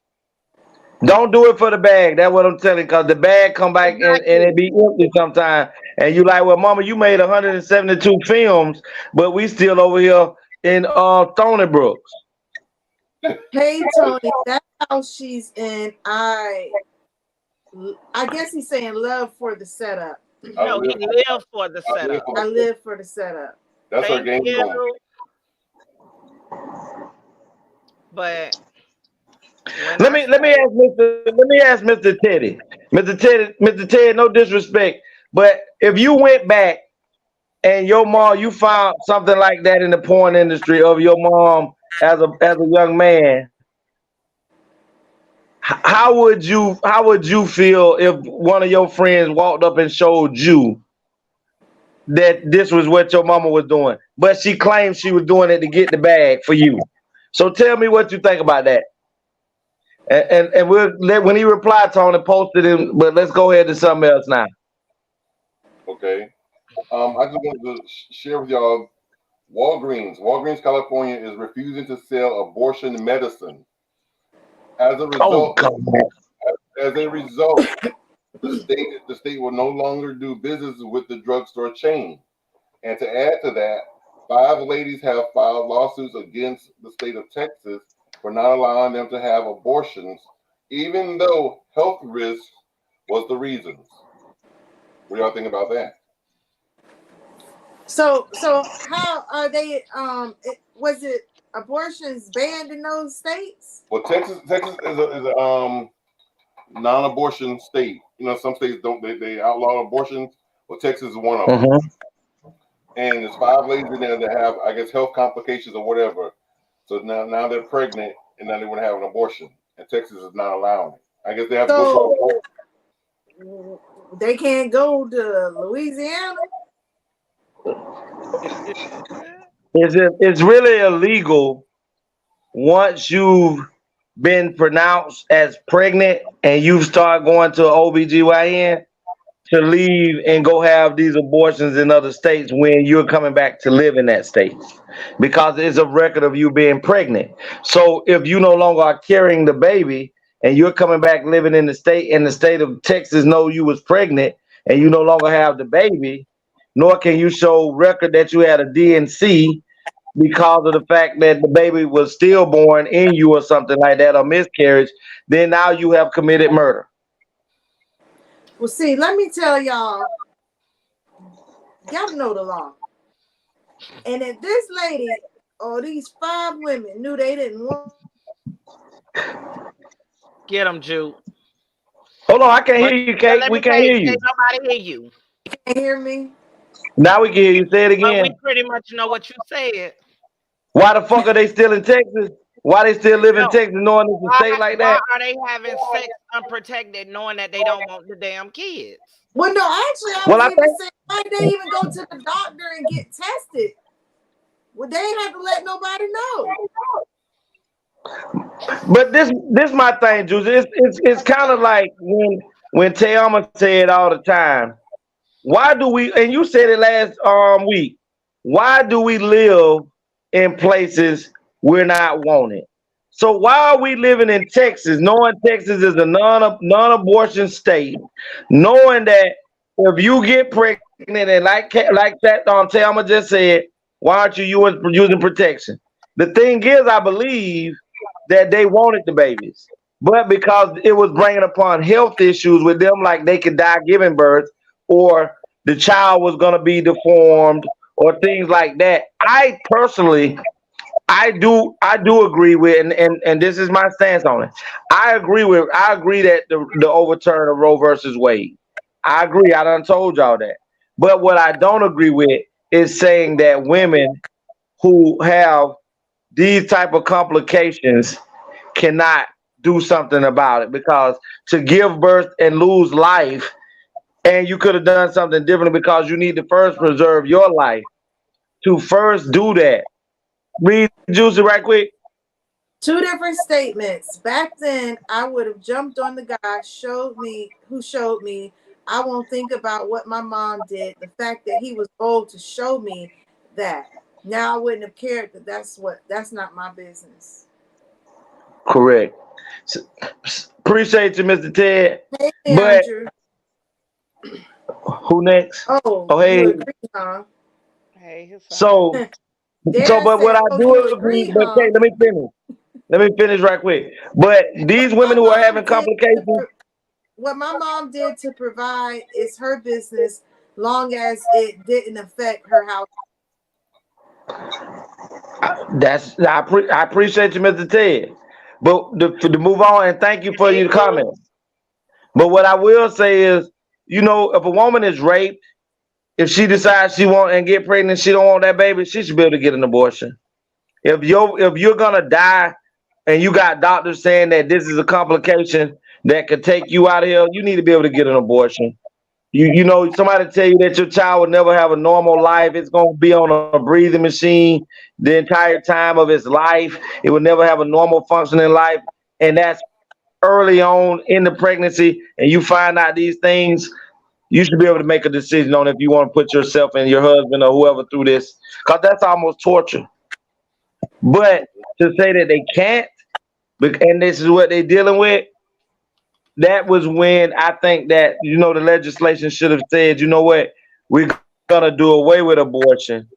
Don't do it for the bag. That's what I'm telling you, because the bag come back and Exactly. it be empty sometimes. And you like, well, mama, you made 172 films, but we still over here in Stony Brooks. Hey Tony, that's how she's in. I guess he's saying love for the setup. No, he lived for the setup. I live for the setup. That's her Thank game zone. you. But when Let I me let me say ask Mr. Teddy. Mr. Teddy, no disrespect, but if you went back and your mom, you found something like that in the porn industry of your mom as a young man, how would you feel if one of your friends walked up and showed you that this was what your mama was doing, but she claimed she was doing it to get the bag for you? So tell me what you think about that. And when he replied, Tony posted him. But let's go ahead to something else now. Okay. I just wanted to share with y'all Walgreens, California is refusing to sell abortion medicine. As a Oh result, God! the state will no longer do business with the drugstore chain. And to add to that, 5 ladies have filed lawsuits against the state of Texas for not allowing them to have abortions, even though health risks was the reasons. What do y'all think about that? So how are they? Was it abortions banned in those states? Well, Texas is a non-abortion state. You know, some states don't they outlaw abortions. Well, Texas is one of them. Mhm. And there's 5 ladies in there that have, I guess, health complications or whatever. So now they're pregnant and now they want to have an abortion, and Texas is not allowing it. I guess they have to go to a court. So they can't go to Louisiana. It's really illegal once you've been pronounced as pregnant and you start going to OBGYN to leave and go have these abortions in other states when you're coming back to live in that state because it's a record of you being pregnant. So if you no longer are carrying the baby and you're coming back living in the state and the state of Texas know you was pregnant and you no longer have the baby, nor can you show record that you had a DNC because of the fact that the baby was stillborn in you or something like that or miscarriage, then now you have committed murder. Well, see, let me tell y'all, gotta know the law. And if this lady or these 5 women knew they didn't want Get them, Jude. Hold on, I can't hear But you, but Kate. let We me can't say, hear you. can't nobody hear you. Can't hear me? Now we can hear you. Say it But we again. pretty much know what you said. Why the fuck are they still in Texas? Why they still live in No. Texas knowing it's a Why state like why that? are they having sex unprotected knowing that they don't want the damn kids? Well, no, actually, I Well, was I even think, saying, why did they even go to the doctor and get tested? Well, they ain't have to let nobody know. but this my thing, Juice. It's kind of like when TeAma said all the time. Why do we? And you said it last week. Why do we live in places we're not wanted? So why are we living in Texas, knowing Texas is a non-abortion state, knowing that if you get pregnant and like that Thelma just said, why aren't you using protection? The thing is, I believe that they wanted the babies, but because it was bringing upon health issues with them, like they could die giving birth, or the child was going to be deformed, or things like that. I personally I do agree with and this is my stance on it. I agree that the overturn of Roe versus Wade. I agree. I done told y'all that. But what I don't agree with is saying that women who have these type of complications cannot do something about it, because to give birth and lose life, and you could have done something differently, because you need to first preserve your life. To first do that, read Juicy right quick. Two different statements. Back then, I would have jumped on the guy who showed me. I won't think about what my mom did. The fact that he was old to show me that. Now I wouldn't have cared that that's not my business. Correct. Appreciate you, Mr. Ted. Hey, But Andrew. who next? Oh, Oh, you hey. agree, huh? Hey, his side. So, Darren but what said, I "Oh, you do agree. agree, But huh?" okay, let me finish. Let me finish right quick. But What these my women who are mom having did complications, what my mom did to provide is her business, long as it didn't affect her house. I appreciate you, Mr. Ted. But to move on, and thank you for Hey, your boo. comments. But what I will say is, if a woman is raped, if she decides she want and get pregnant, she don't want that baby, she should be able to get an abortion. If you're gonna die and you got doctors saying that this is a complication that could take you out of here, you need to be able to get an abortion. Somebody tell you that your child will never have a normal life. It's gonna be on a breathing machine the entire time of its life. It will never have a normal functioning life, and that's early on in the pregnancy. And you find out these things, you should be able to make a decision on if you want to put yourself and your husband or whoever through this, because that's almost torture. But to say that they can't, and this is what they're dealing with, that was when I think that the legislation should have said, you know what, we're gonna do away with abortion,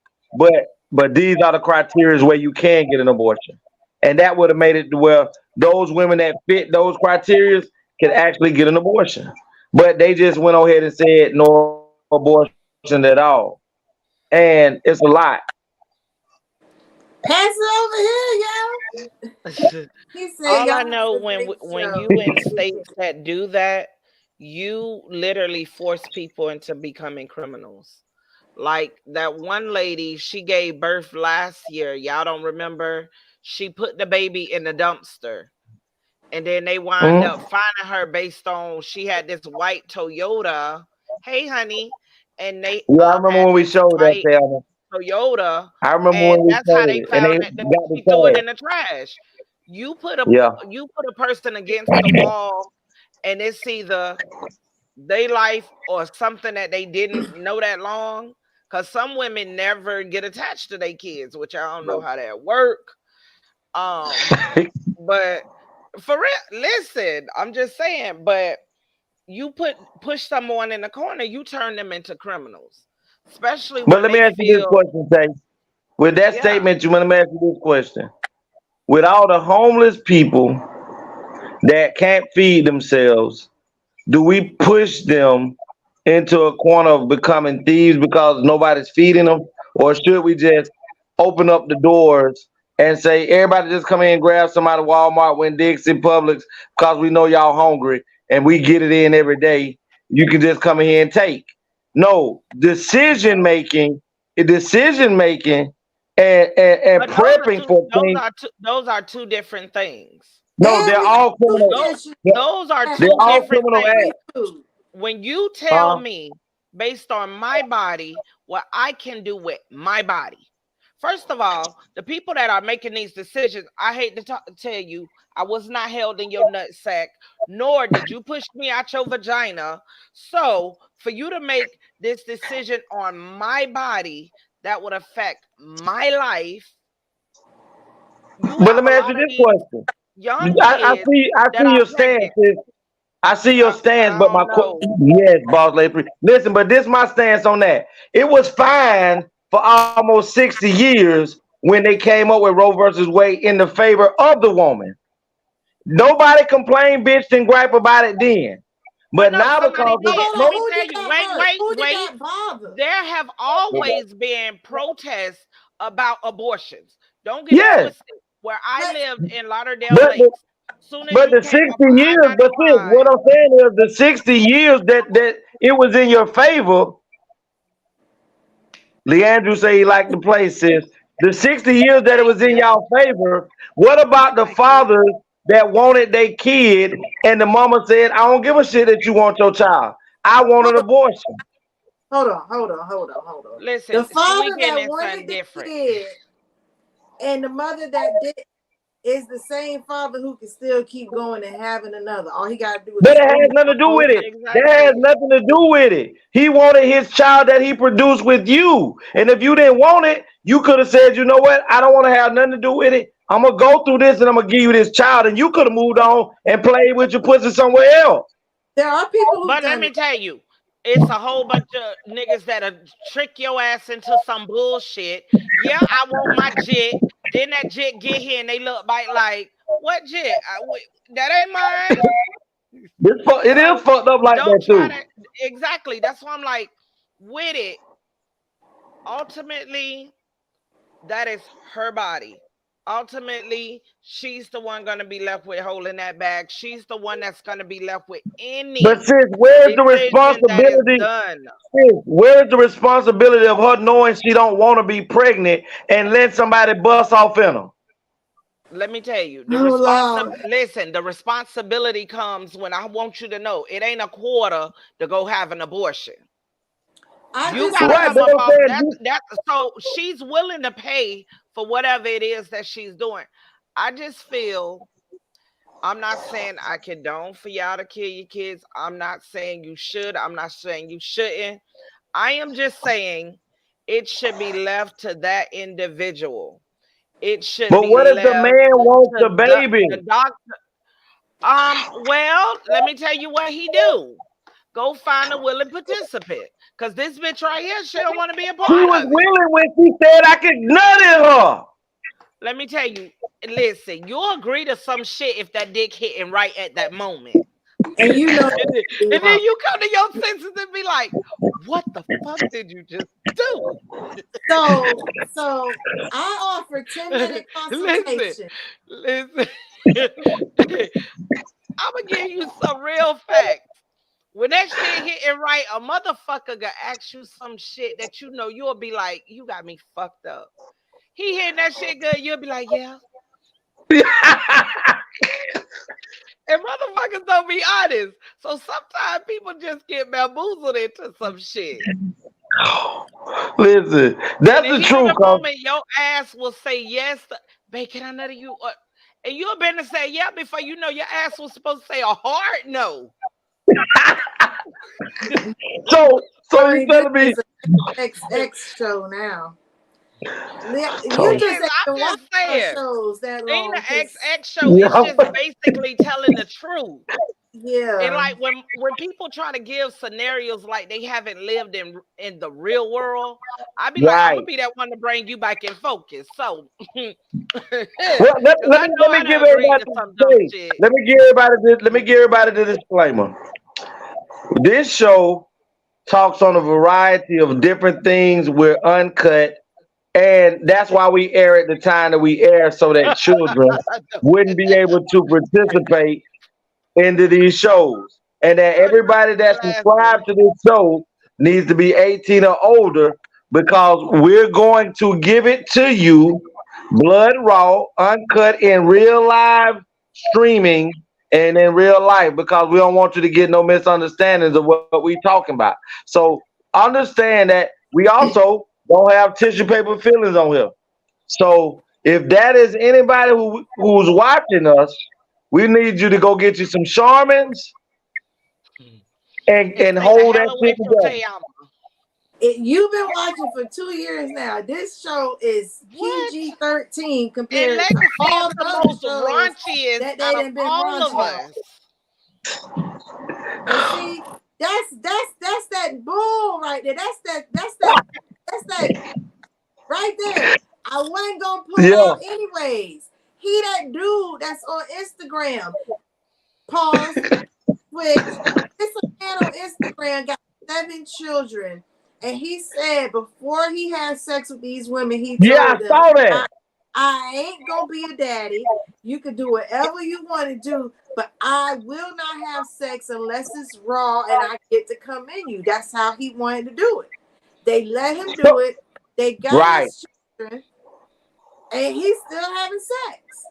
but these are the criteria where you can get an abortion, and that would have made it to where those women that fit those criteria could actually get an abortion. But they just went ahead and said no abortion at all, and it's a lot. Pass it over here, y'all. He said, All "Y'all I have know, a great when show." you in states that do that, you literally force people into becoming criminals. Like that one lady, she gave birth last year. Y'all don't remember? She put the baby in the dumpster. And then they wind Mhm. up finding her based on she had this white Toyota. Hey, honey. And they Yeah, I remember had when we this showed that, white Taylor. Toyota, I remember and when we that's how showed they it, and found they that got the she threw it tag. in the trash. You put a Yeah. you put a person against the wall, and it's either they life or something that they didn't know that long. Cause some women never get attached to their kids, which I don't know how that work. Um, but for real, listen, I'm just saying, but you push someone in the corner, you turn them into criminals, especially But when let me they ask you this feel, question, Tay. With that yeah. statement, let me ask you this question. With all the homeless people that can't feed themselves, do we push them into a corner of becoming thieves because nobody's feeding them? Or should we just open up the doors and say, everybody just come in and grab some out of Walmart, Winn-Dixie, Publix, because we know y'all hungry and we get it in every day. You can just come in here and take. No, decision making and But those are prepping two. for things. Those are two different things. No, they're And we got all food criminal. Those, issues. those are They're two all different criminal things. acts. Food. When you tell Uh, me based on my body what I can do with my body, first of all, the people that are making these decisions, I hate to tell you, I was not held in your nutsack, nor did you push me out your vagina. So for you to make this decision on my body that would affect my life, you but let have a me ask you lot of this these question. young I kids see that are your stance. pregnant. I see your stance, I but don't know. yes, boss lady. Listen, but this my stance on that. It was fine for almost 60 years when they came up with Roe versus Wade in the favor of the woman. Nobody complained, bitched, and gripe about it then. But But no, now somebody because So of did. hold Let on, me who tell did you. that Wait, hurt? wait, Who did wait. that bother? There have always been protests about abortions. Don't get it yes, twisted. Where I But lived in Lauderdale but Lakes, soon as but you the came 60 up I years, but sis, what 95, I'm saying is the 60 years that it was in your favor. Leandrew say he liked the play, sis. The 60 years that it thank was in you. y'all favor, what about the fathers that wanted their kid and the mama said, I don't give a shit that you want your child. I want an abortion. hold on. The Listen, see, we father getting that in something wanted the different. kid and the mother that did is the same father who can still keep going and having another. All he got to do But is it has choose nothing one to do over. with it. That has Exactly. nothing to do with it. He wanted his child that he produced with you. And if you didn't want it, you could have said, you know what? I don't want to have nothing to do with it. I'm going to go through this and I'm going to give you this child. And you could have moved on and played with your pussy somewhere else. There are people who've But let done me that. tell you, it's a whole bunch of niggas that'll trick your ass into some bullshit. Yeah, I want my jet. Then that jet get here and they look back like, what jet? That ain't mine. It is So fucked up like don't that try too. to exactly. That's why I'm like, with it, ultimately, that is her body. Ultimately, she's the one gonna be left with holding that bag. She's the one that's gonna be left with But any sis, where's the decision that is responsibility? done. Sis, where's the responsibility of her knowing she don't want to be pregnant and let somebody bust off in her? Let me tell you, Oh Lord. listen, the responsibility comes when I want you to know it ain't a quarter to go have an abortion. I You just got to want Right, to come but up I'm off that. saying, So she's willing to pay for whatever it is that she's doing. I just feel I'm not saying I condone for y'all to kill your kids. I'm not saying you should. I'm not saying you shouldn't. I am just saying it should be left to that individual. It should but be what if the left man wants to the baby? the doctor. Well, let me tell you what he do. Go find a willing participant. Cause this bitch right here, she don't want to be a She part was of it. willing when she said I could nut in her. Let me tell you, listen, you'll agree to some shit if that dick hitting right at that moment. and you know And then you come to your senses and be like, what the fuck did you just do? so I offer 10-minute listen, consultation. listen. I'm gonna give you some real facts. When that shit hitting right, a motherfucker gonna ask you some shit that you know you'll be like, you got me fucked up. He hitting that shit good, you'll be like, yeah. And motherfuckers don't be honest. So sometimes people just get bamboozled into some shit. Listen, In that's the the heat of truth, the cause moment, your ass will say yes. Babe, can I nut you? And you'll been to say yeah before you know your ass was supposed to say a hard no. so you Sorry, this telling me, is an XX show now. You oh, just ain't I'm been watching just our saying. shows that Ain't long. the 'Cause, XX show. It's yeah, just basically telling the truth. And yeah, like when people try to give scenarios like they haven't lived in the real world, I be like, I'm right. gonna be that one to bring you back in focus. So, because Well, I know let me I give done agreed everybody to the some dumb hey, shit. let me give everybody the disclaimer. This show talks on a variety of different things. We're uncut. And that's why we air at the time that we air, so that children wouldn't be able to participate into these shows. And that everybody that's subscribed to this show needs to be 18 or older, because we're going to give it to you blood raw, uncut, in real live streaming and in real life, because we don't want you to get no misunderstandings of what we talking about. So understand that we also don't have tissue paper feelings on here. So if that is anybody who's watching us, we need you to go get you some Charmins And and stay the hold that hell shit away from together. TeAma. You've been watching for 2 years now. This show is What? PG-13 And compared to Legacy is all the the other most shows raunchiest that they out of done been all of raunchy on. us. And see, that's that bull right there. That's that right there. I wasn't gonna pull Yeah. out anyways. He that dude that's on Instagram. Pause. Switch. This man on Instagram got 7 children, and he said before he had sex with these women, he Yeah, I told them, saw that. I ain't gonna be a daddy. You can do whatever you want to do, but I will not have sex unless it's raw and I get to come in you. That's how he wanted to do it. They let him do it. They got Right. his children, and he's still having sex.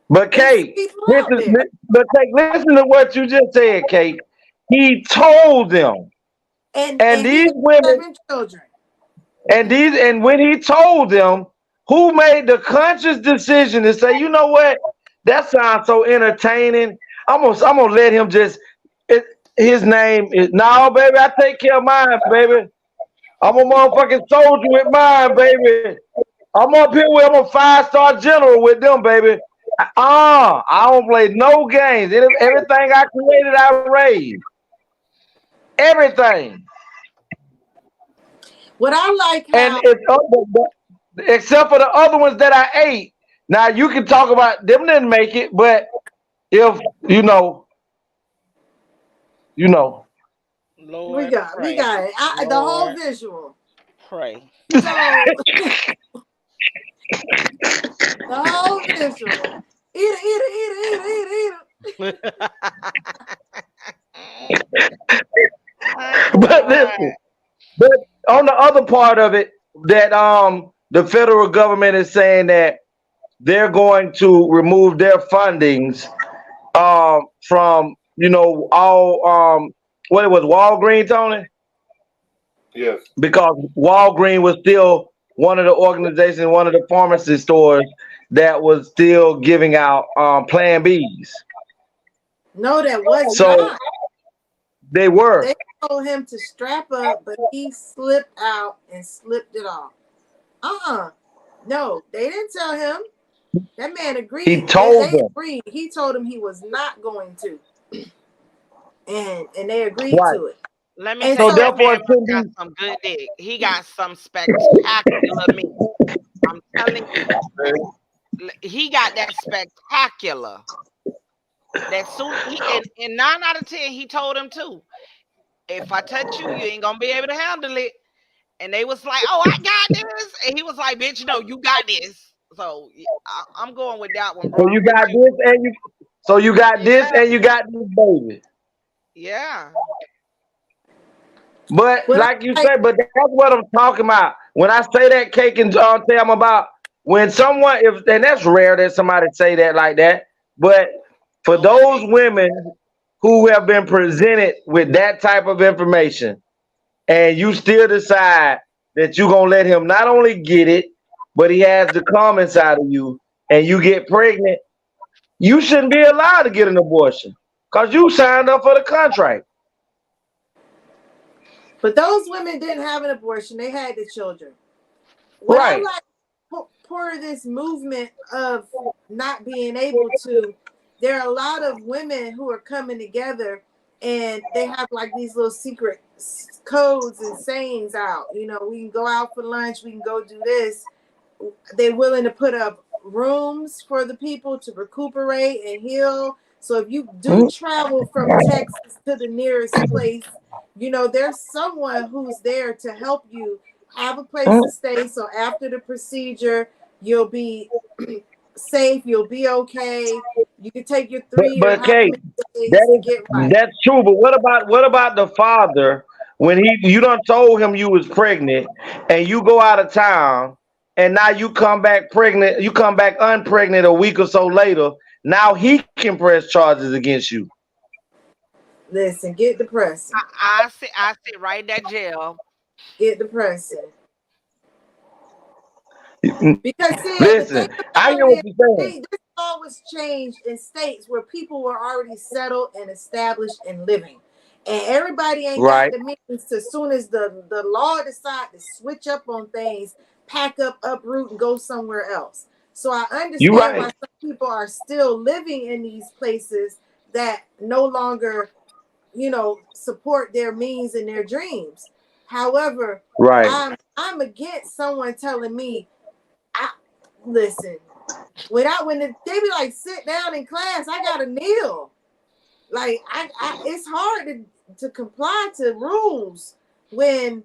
But There's Kate, people out listen, there. but Kate, listen to what you just said, Kate. He told them, And and he these got women, 7 children. and when he told them, who made the conscious decision to say, you know what, that sounds so entertaining. I'm gonna let him just. His name is no, baby. I take care of mine, baby. I'm a motherfucking soldier with mine, baby. I'm up here with I'm a 5-star general with them, baby. I don't play no games. Everything I created, I raised. Everything. What I like And how except for the other ones that I ate. Now you can talk about them didn't make it, but if you know, Lord, we pray. got it. The whole Lord, visual. pray. So the whole visual. Eat it. but listen, but on the other part of it, that the federal government is saying that they're going to remove their fundings from all what it was Walgreens, Tony, Yes. because Walgreens was still one of the organizations, one of the pharmacy stores that was still giving out Plan Bs. No, that was So not. they were. They told him to strap up, but he slipped out and slipped it off. No, they didn't tell him. That man agreed. He told They them. agreed. He told him he was not going to. And they agreed Right. to it. Let me And tell So you, so that therefore, man it must couldn't got be. some good dick. He got some spectacular meat. I'm telling you, he got that spectacular. That soon, and 9 out of 10, he told him too. If I touch you, you ain't gonna be able to handle it. And they was like, "Oh, I got this," and he was like, "Bitch, no, you got this." So I'm going with that one, bro. So I'm you with got you. this and you. So you got this Yeah, and you got this, baby. yeah. But what like you I like, say, but that's what I'm talking about. When I say that, cake and tell them about when someone, if and that's rare that somebody say that like that. But for those Okay. women who have been presented with that type of information, and you still decide that you're gonna let him not only get it, but he has to come inside of you, and you get pregnant, you shouldn't be allowed to get an abortion because you signed up for the contract. but those women didn't have an abortion. They had the children. What I Right. like for this movement of not being able to, there are a lot of women who are coming together and they have like these little secret codes and sayings out. We can go out for lunch, we can go do this. They're willing to put up rooms for the people to recuperate and heal. So if you do travel from Texas to the nearest place, there's someone who's there to help you have a place to stay. So after the procedure, you'll be safe. You'll be okay. You can take your But 3 or but however Kate, many days to get right. that's true. But what about the father when you done told him you was pregnant and you go out of town and now you come back pregnant, you come back unpregnant a week or so later. Now he can press charges against you. Listen, get depressing. I sit right in that jail. Get depressing. Because see, the thing Listen, I about hear it what is, you're saying. see, this law was changed in states where people were already settled and established and living. And everybody ain't got Right, the means to, as soon as the law decide to switch up on things, pack up, uproot, and go somewhere else. So I you understand why right, some people are still living in these places that no longer, support their means and their dreams. However, right. I'm against someone telling me, I listen, they be like sit down in class, I gotta kneel. Like it's hard to comply to rules when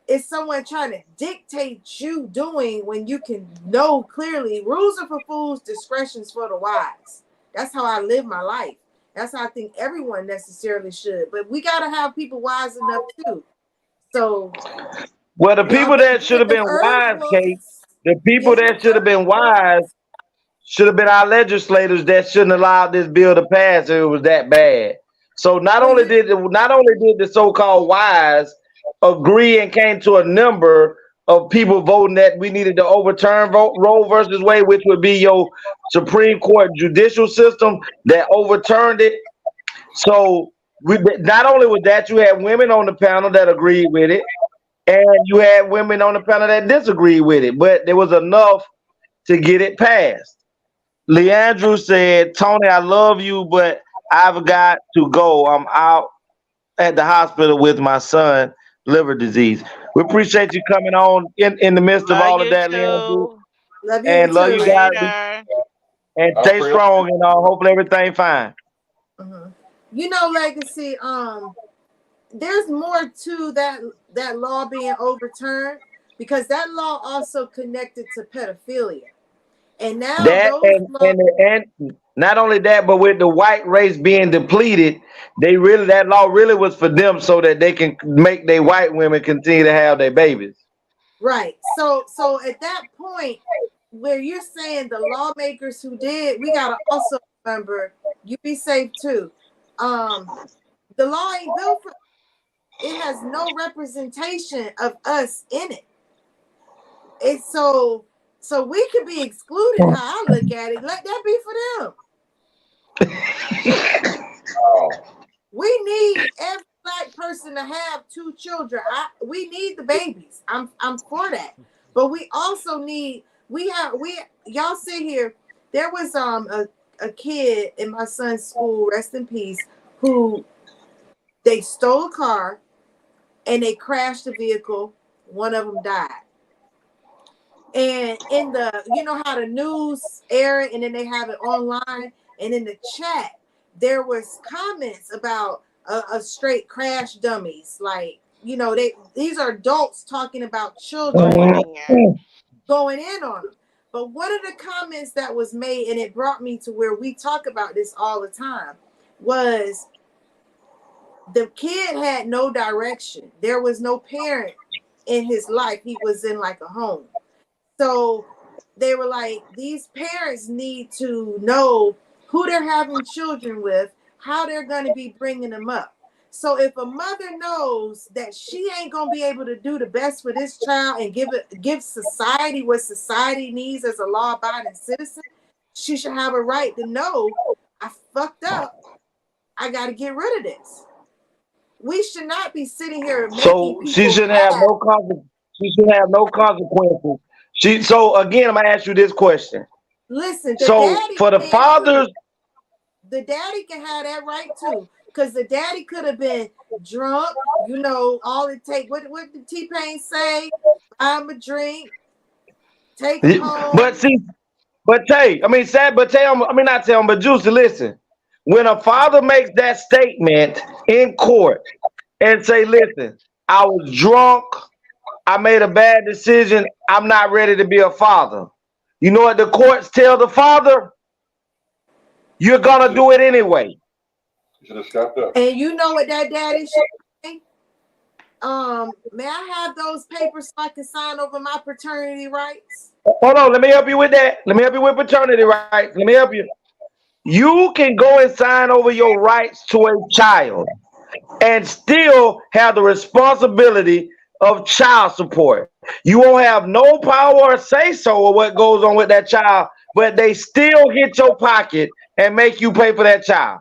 it's someone trying to dictate you doing when you can know clearly rules are for fools, discretion's for the wise. That's how I live my life. That's how I think everyone necessarily should. But we gotta have people wise enough too. So Well, the y'all people better that should get have them been earth wise, Kate, books. the people Get them that should have earth been wise books. should have been our legislators that shouldn't allow this bill to pass if it was that bad. So Well, you not only did the so-called wise agree and came to a number of people voting that we needed to overturn Roe versus Wade, which would be your Supreme Court judicial system that overturned it. So not only was that, you had women on the panel that agreed with it, and you had women on the panel that disagreed with it, but there was enough to get it passed. Leandrew said, Tony, I love you, but I've got to go. I'm out at the hospital with my son, liver disease. We appreciate you coming on in the midst of Love all of you that, Leandrew. too. love you And love you too. guys. Later. And I stay pray. strong and hopefully everything fine. Mhm. Legacy. There's more to that law being overturned because that law also connected to pedophilia, and now That those laws. and not only that, but with the white race being depleted, that law really was for them so that they can make their white women continue to have their babies. Right. So at that point where you're saying the lawmakers who did, we gotta also remember you be safe too. The law ain't built for it has no representation of us in it. It's so we could be excluded how I look at it. Let that be for them. Wow. We need every black person to have 2 children. We need the babies. I'm for that. But we also need we y'all sit here. There was a kid in my son's school, rest in peace, who they stole a car and they crashed the vehicle. One of them died. And in how the news air it and then they have it online, and in the chat there was comments about a straight crash dummies, like these are adults talking about children Going in. going in on them. But one of the comments that was made, and it brought me to where we talk about this all the time, was the kid had no direction. There was no parent in his life. He was in like a home. So they were like, these parents need to know who they're having children with, how they're going to be bringing them up. So if a mother knows that she ain't going to be able to do the best for this child and give society what society needs as a law-abiding citizen, she should have a right to know, I fucked up. I got to get rid of this. We should not be sitting here making So she people should have have. no she should have no consequences. So again, I'm gonna ask you this question. Listen, the So daddy for the can too. fathers, The daddy can have that right too, because the daddy could have been drunk. All it take. What did T-Pain say? Buy him a drink, take him but home. see, but Tay, I mean, sad, but Tay, I mean, not Tay, but Juicy, listen. When a father makes that statement in court and say, listen, I was drunk, I made a bad decision. I'm not ready to be a father. You know what the courts tell the father? You're gonna do it anyway. You should have strapped up. And you know what that daddy should say? May I have those papers so I can sign over my paternity rights? Hold on, let me help you with that. Let me help you with paternity rights. Let me help you. You can go and sign over your rights to a child and still have the responsibility of child support. You won't have no power or say so of what goes on with that child, but they still hit your pocket and make you pay for that child.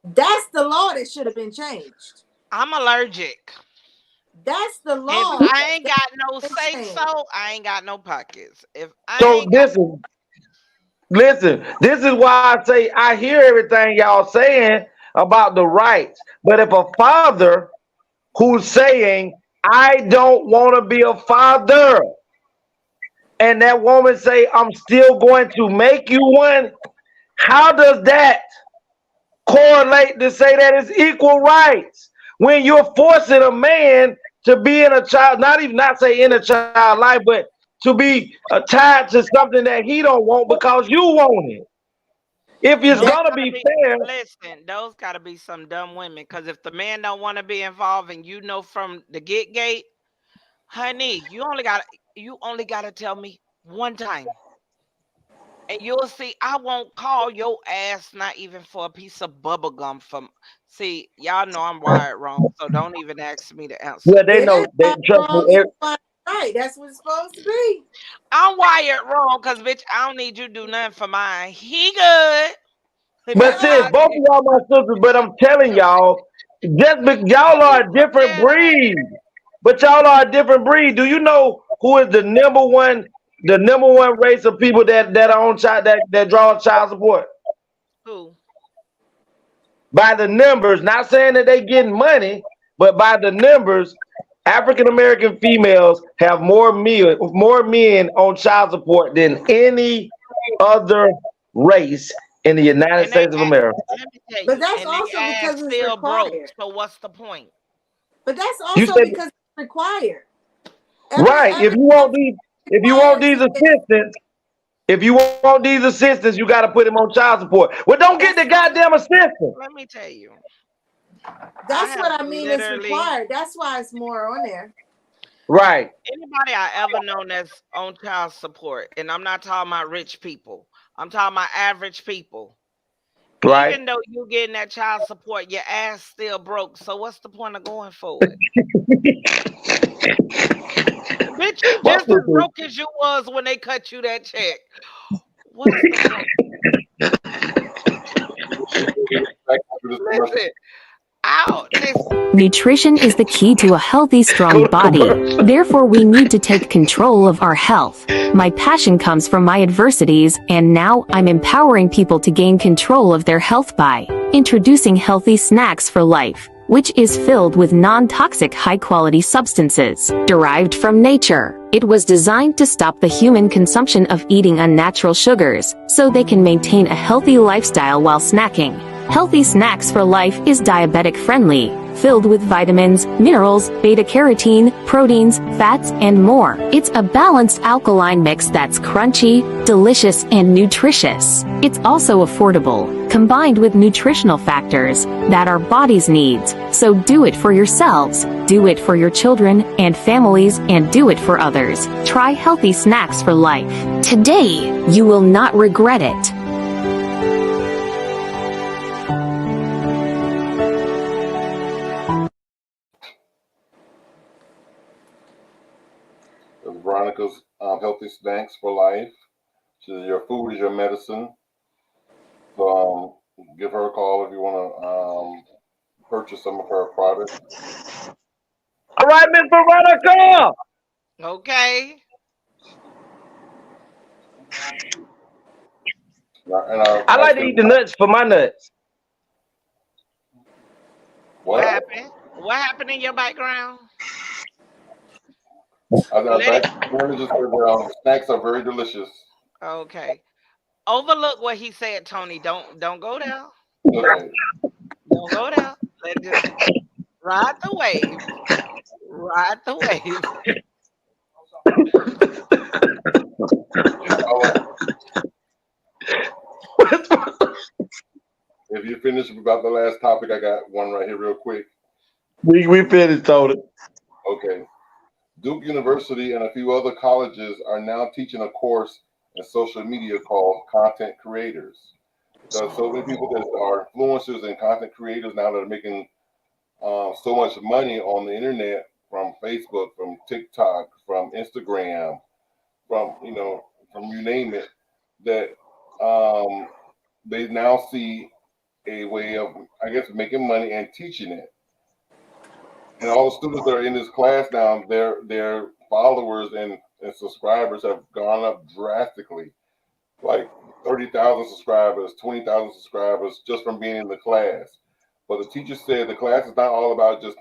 That's the law that should have been changed. I'm allergic. That's the If law I ain't that got no should say have been changed. so, I ain't got no pockets. If I So ain't got listen, this is why I say I hear everything y'all saying about the rights. But if a father who's saying, I don't want to be a father, and that woman say, I'm still going to make you one, how does that correlate to say that it's equal rights when you're forcing a man to be in a child, not say in a child life, but to be tied to something that he don't want because you want it? If it's those That gonna gotta be be fair, listen, those gotta be some dumb women. Cause if the man don't want to be involved and you know from the get gate, honey, you only gotta tell me one time. And you'll see I won't call your ass not even for a piece of bubble gum from see, y'all know I'm wired wrong, so don't even ask me to answer yeah, it. they it know. ain't They right trust wrong, me. it's right. That's what it's supposed to be. I'm wired wrong because bitch, I don't need you to do nothing for mine. He good. Let me But see sis, Uh-uh. how both of y'all my sisters. But I'm telling y'all, y'all are a different yeah. breed. But y'all are a different breed. Do you know who is the number one race of people that are on child that draw child support? Who? By the numbers, not saying that they getting money, but by the numbers, African American females have more men on child support than any other race in the United And they States of America. let me tell But you, that's and they also ass because it's still broke. required. So what's the point? But that's You also said because it's required. right. Every country If you want required these to get assistance, if you want these assistance, you got to put him on child support. Well, don't get the that's what goddamn assistance. Let me tell you, I that's have what I mean. It's literally required. That's why it's more on there. Right. anybody I ever known that's on child support, and I'm not talking about rich people. I'm talking about average people. Right. Even though you getting that child support, your ass still broke. So what's the point of going for it? Bitch, you My just as sister. broke as you was when they cut you that check. What's the point? Back after this commercial. Listen, out. Listen. Nutrition is the key to a healthy, strong Go to body. commercial. Therefore, we need to take control of our health. My passion comes from my adversities, and now I'm empowering people to gain control of their health by introducing healthy snacks for life, which is filled with non-toxic high-quality substances derived from nature. It was designed to stop the human consumption of eating unnatural sugars, so they can maintain a healthy lifestyle while snacking. Healthy Snacks for Life is diabetic friendly, filled with vitamins, minerals, beta-carotene, proteins, fats, and more. It's a balanced alkaline mix that's crunchy, delicious, and nutritious. It's also affordable, combined with nutritional factors that our bodies needs. So do it for yourselves, do it for your children and families, and do it for others. Try Healthy Snacks for Life. Today, you will not regret it. That's Veronica's healthy snacks for life. She says your food is your medicine. So give her a call if you want to purchase some of her products. All right, Miss Veronica. Okay. And our I like next to eat the nuts for my nuts. What what? happened? What happened in your background? Our Let it. back just said snacks are very delicious. Okay. Overlook what he said, Tony. Don't go there. Okay. Don't go there. Let it just ride the wave. Ride the wave. If you finish about the last topic, I got one right here real quick. We finished, Tony. Okay. Duke University and a few other colleges are now teaching a course in social media called content creators. Because so many people that are influencers and content creators now that are making so much money on the internet from Facebook, from TikTok, from Instagram, from from you name it, that they now see a way of, I guess, making money and teaching it. And all the students that are in this class now, their followers and subscribers have gone up drastically, like 30,000 subscribers, 20,000 subscribers just from being in the class. But the teacher said the class is not all about just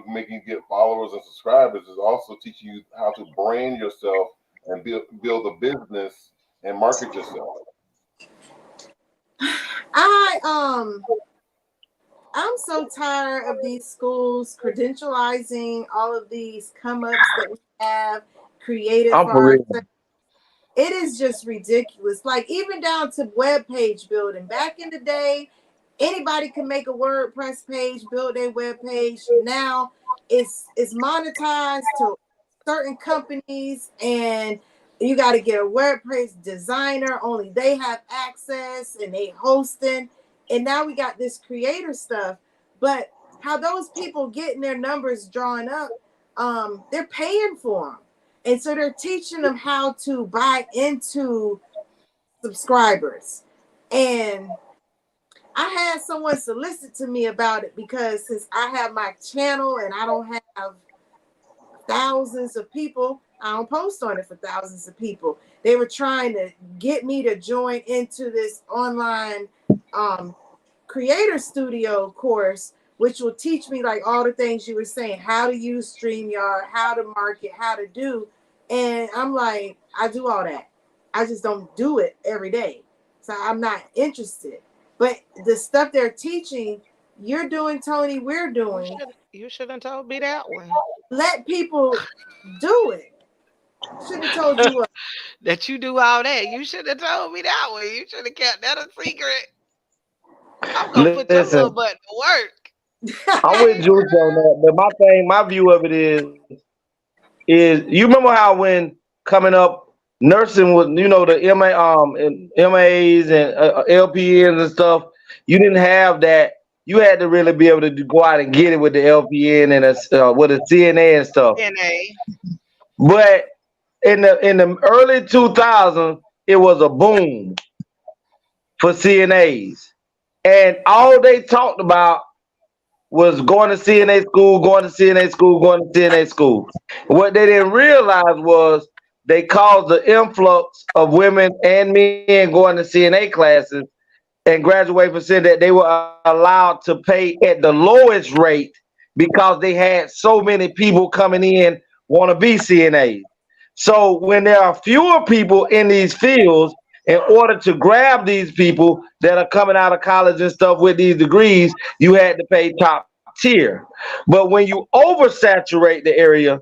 making you get followers and subscribers. It's also teaching you how to brand yourself and build a business and market yourself. I'm so tired of these schools credentializing all of these come ups that we have created I'm for for real. ourselves. It is just ridiculous. Like even down to web page building. Back in the day, anybody could make a WordPress page, build a web page. Now it's monetized to certain companies, and you got to get a WordPress designer. Only they have access, and they hosting. And now we got this creator stuff. But how those people getting their numbers drawn up, they're paying for them. And so they're teaching them how to buy into subscribers. And I had someone solicit to me about it because since I have my channel and I don't have thousands of people, I don't post on it for thousands of people. They were trying to get me to join into this online creator studio course, which will teach me like all the things you were saying, how to use StreamYard, how to market, how to do. And I'm like, I do all that. I just don't do it every day. So I'm not interested. But the stuff they're teaching, you're doing, Tony, we're doing. You should have told me that one. Let people do it. Should have told you what. That you do all that. You should have told me that one. You should have kept that a secret. I'm gonna put your little Listen, butt to work. I'm with Juice on that, but my view of it is you remember how when coming up nursing with the and MAs and LPNs and stuff, you didn't have that. You had to really be able to go out and get it with the LPN and with a CNA and stuff. DNA. But in the early 2000s, it was a boom for CNAs, and all they talked about was going to CNA school, going to CNA school, going to CNA school. What they didn't realize was they caused the influx of women and men going to CNA classes and graduate from CNA that they were allowed to pay at the lowest rate because they had so many people coming in want to be CNAs. So when there are fewer people in these fields, in order to grab these people that are coming out of college and stuff with these degrees, you had to pay top tier. But when you oversaturate the area,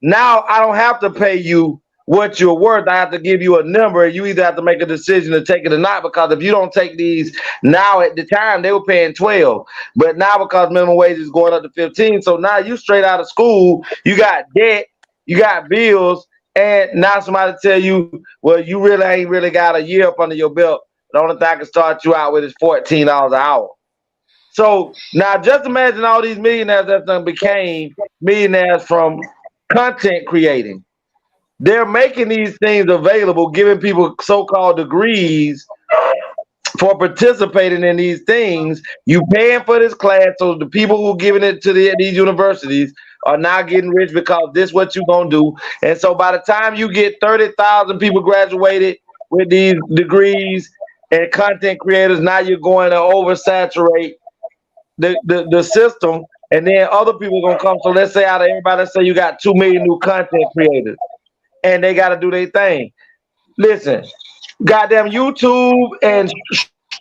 now I don't have to pay you what you're worth. I have to give you a number. You either have to make a decision to take it or not, because if you don't take these now, at the time they were paying 12, but now because minimum wage is going up to 15, so now you straight out of school, you got debt, you got bills, and now somebody tell you, well, you really ain't really got a year up under your belt. The only thing I can start you out with is $14 an hour. So now just imagine all these millionaires that done became millionaires from content creating. They're making these things available, giving people so-called degrees for participating in these things. You paying for this class, so the people who are giving it to these universities are now getting rich because this is what you're going to do. And so by the time you get 30,000 people graduated with these degrees and content creators, now you're going to oversaturate the system, and then other people are going to come. So let's say out of everybody, let's say you got 2 million new content creators, and they got to do their thing. Listen, goddamn YouTube and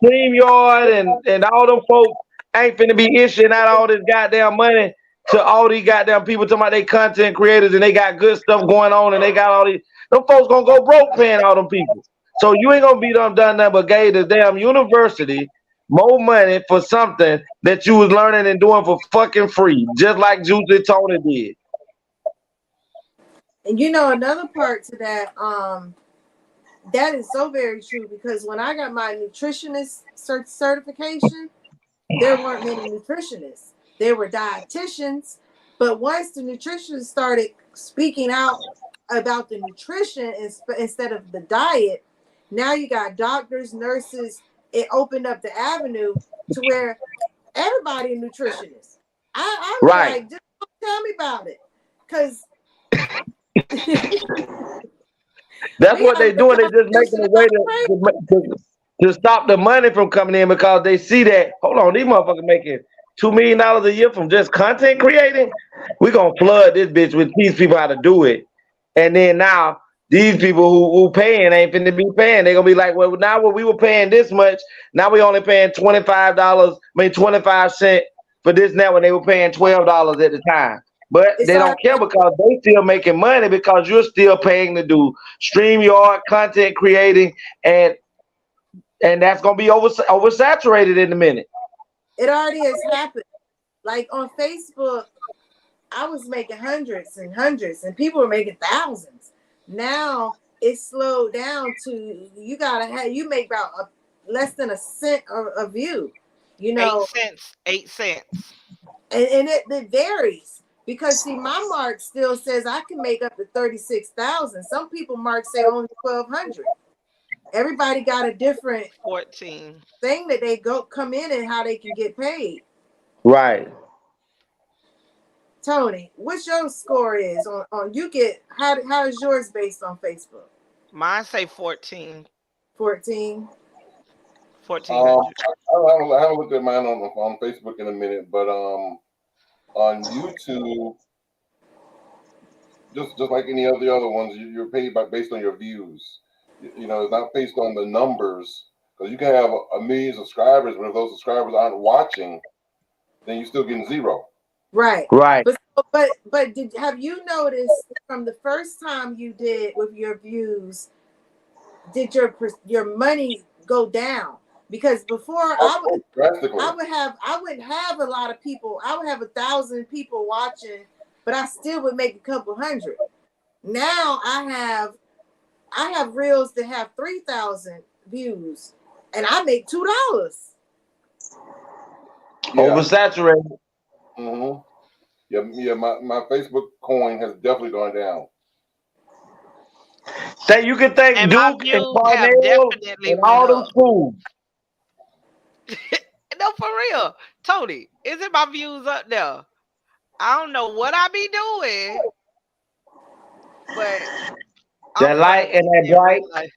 StreamYard and all them folks ain't finna be issuing out all this goddamn money to all these goddamn people talking about they content creators and they got good stuff going on and they got all these. Them folks gonna go broke paying all them people. So you ain't gonna be done nothing but gave the damn university more money for something that you was learning and doing for fucking free, just like Juicy Tony did. And you know another part to that, that is so very true because when I got my nutritionist certification, there weren't many nutritionists. There were dietitians, but once the nutritionists started speaking out about the nutrition instead of the diet, now you got doctors, nurses. It opened up the avenue to where everybody a nutritionist. I was Right. like, just tell me about it, because That's we what they have the doing. They just making competition a way about to stop the money from coming in because they see that. Hold on, these motherfuckers making $2 million a year from just content creating. We gonna flood this bitch with teach people how to do it, and then now these people who paying ain't finna be paying. They gonna be like, well, now what we were paying this much, now we only paying $25. I mean 25 cents for this now when they were paying $12 at the time. But it's they don't care because they still making money because you're still paying to do StreamYard content creating, and that's gonna be oversaturated in a minute. It already has happened. Like on Facebook, I was making hundreds and hundreds, and people were making thousands. Now it's slowed down to you make about less than a cent a view, you 8 know, cents, 8 cents. and it varies because see, my mark still says I can make up to 36,000. Some people mark say only 1,200. Everybody got a different 14. thing that they come in and how they can get paid. Right. Tony, what's your score is on you get how is yours based on Facebook? Mine say 14. 14. 1400. I haven't looked at mine on Facebook in a minute, but on YouTube, just like any of the other ones, you're paid based on your views. You know, it's not based on the numbers because you can have a million subscribers, but if those subscribers aren't watching, then you're still getting zero. Right. Right. But have you noticed from the first time you did with your views, did your money go down? Because before I wouldn't have a lot of people. I would have 1,000 people watching, but I still would make a couple hundred. Now I have reels that have 3,000 views, and I make $2. Oversaturated. Mm-hmm. Yeah. My Facebook coin has definitely gone down. Say you can thank And my Duke and views have Cornell definitely and went all them up. schools. No, for real. Tony, isn't my views up there? I don't know what I be doing, but I'm That light funny and that in bright. real life.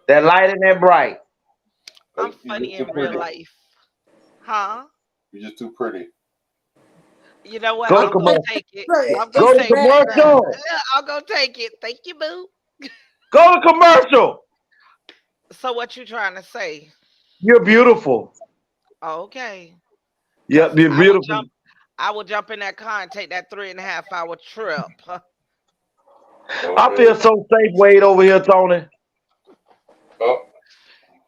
That light and that bright. I'm You're funny just too in real pretty. life. Huh? You're just too pretty. You know what? Go to I'm gonna commercial. take it. Look, I'm gonna Go to it's take it. background. commercial. Yeah, I'm gonna take it. Thank you, boo. Go to commercial. So what you trying to say? You're beautiful. Okay. Cause Yep, you're beautiful. I will jump in that car and take that 3.5 hour trip. Huh? I feel so safe, Wade, over here, Tony. Oh,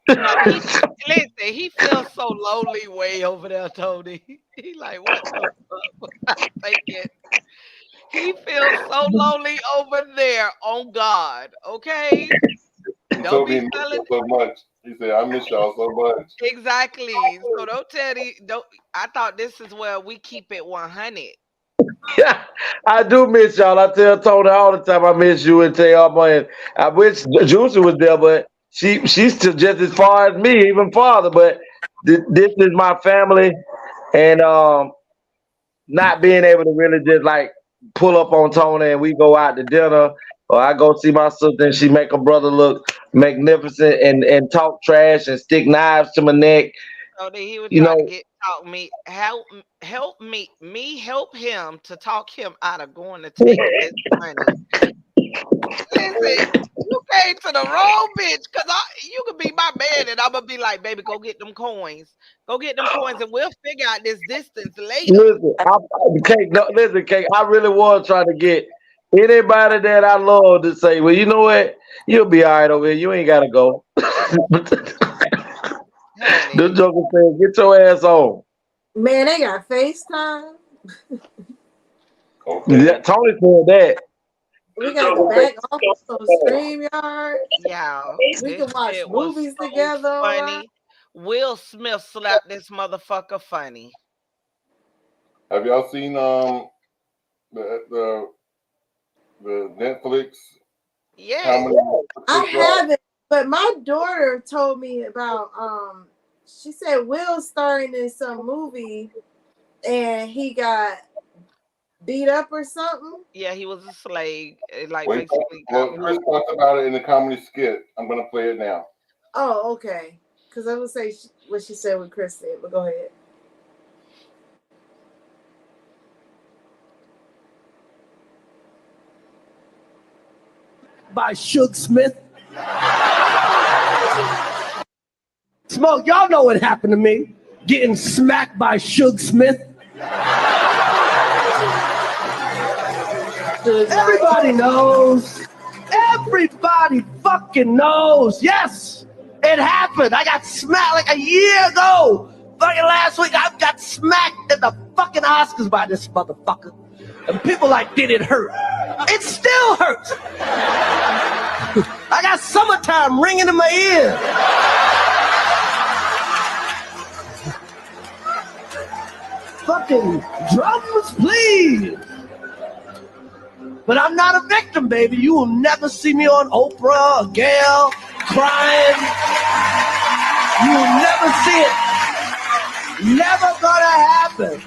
No, listen, he feels so lonely way over there, Tony. He like, what the fuck? Take it. He feels so lonely over there on God. Okay? he Don't told me be he missed selling y'all so much. He said, I miss y'all so much. exactly. So don't tell the don't I thought this is where we keep it 100. Yeah, I do miss y'all. I tell Tony all the time I miss you and TeAma, and I wish Juicy was there, but she's still just as far as me, even farther. But this is my family, and not being able to really just like pull up on Tony and we go out to dinner, or I go see my sister and she make her brother look magnificent and talk trash and stick knives to my neck. So then he was You trying to know, get talk me help me help him to talk him out of going to take this money. Listen, you came to the wrong bitch. Cause you could be my man, and I'm gonna be like, baby, go get them coins. Go get them coins, and we'll figure out this distance later. Listen, Cake, I really was trying to get anybody that I love to say, well, you know what? You'll be all right over here. You ain't got to go. Honey. The joker said, get your ass on. Man, they got FaceTime. Okay. Yeah, Tony said that. We got the back office on StreamYard. Yeah, We this can watch shit was movies so together funny. online. Will Smith slapped this motherfucker funny. Have y'all seen the Netflix Yes. comedy? I haven't, but my daughter told me about she said Will's starring in some movie and he got beat up or something. Yeah, he was a slave. Like Wait, basically well, got Chris talked about it in the comedy skit. I'm gonna play it now. Oh, okay. Because I would say what she said with Chris said, but go ahead. By Suge Smith. Smoke, y'all know what happened to me. Getting smacked by Suge Smith. Everybody knows. Everybody fucking knows. Yes, it happened. I got smacked like a year ago. Fucking last week, I got smacked at the fucking Oscars by this motherfucker. And people like, did it hurt? It still hurts. I got summertime ringing in my ear. Fucking drums, please. But I'm not a victim, baby. You will never see me on Oprah or Gail crying. You will never see it. Never gonna happen.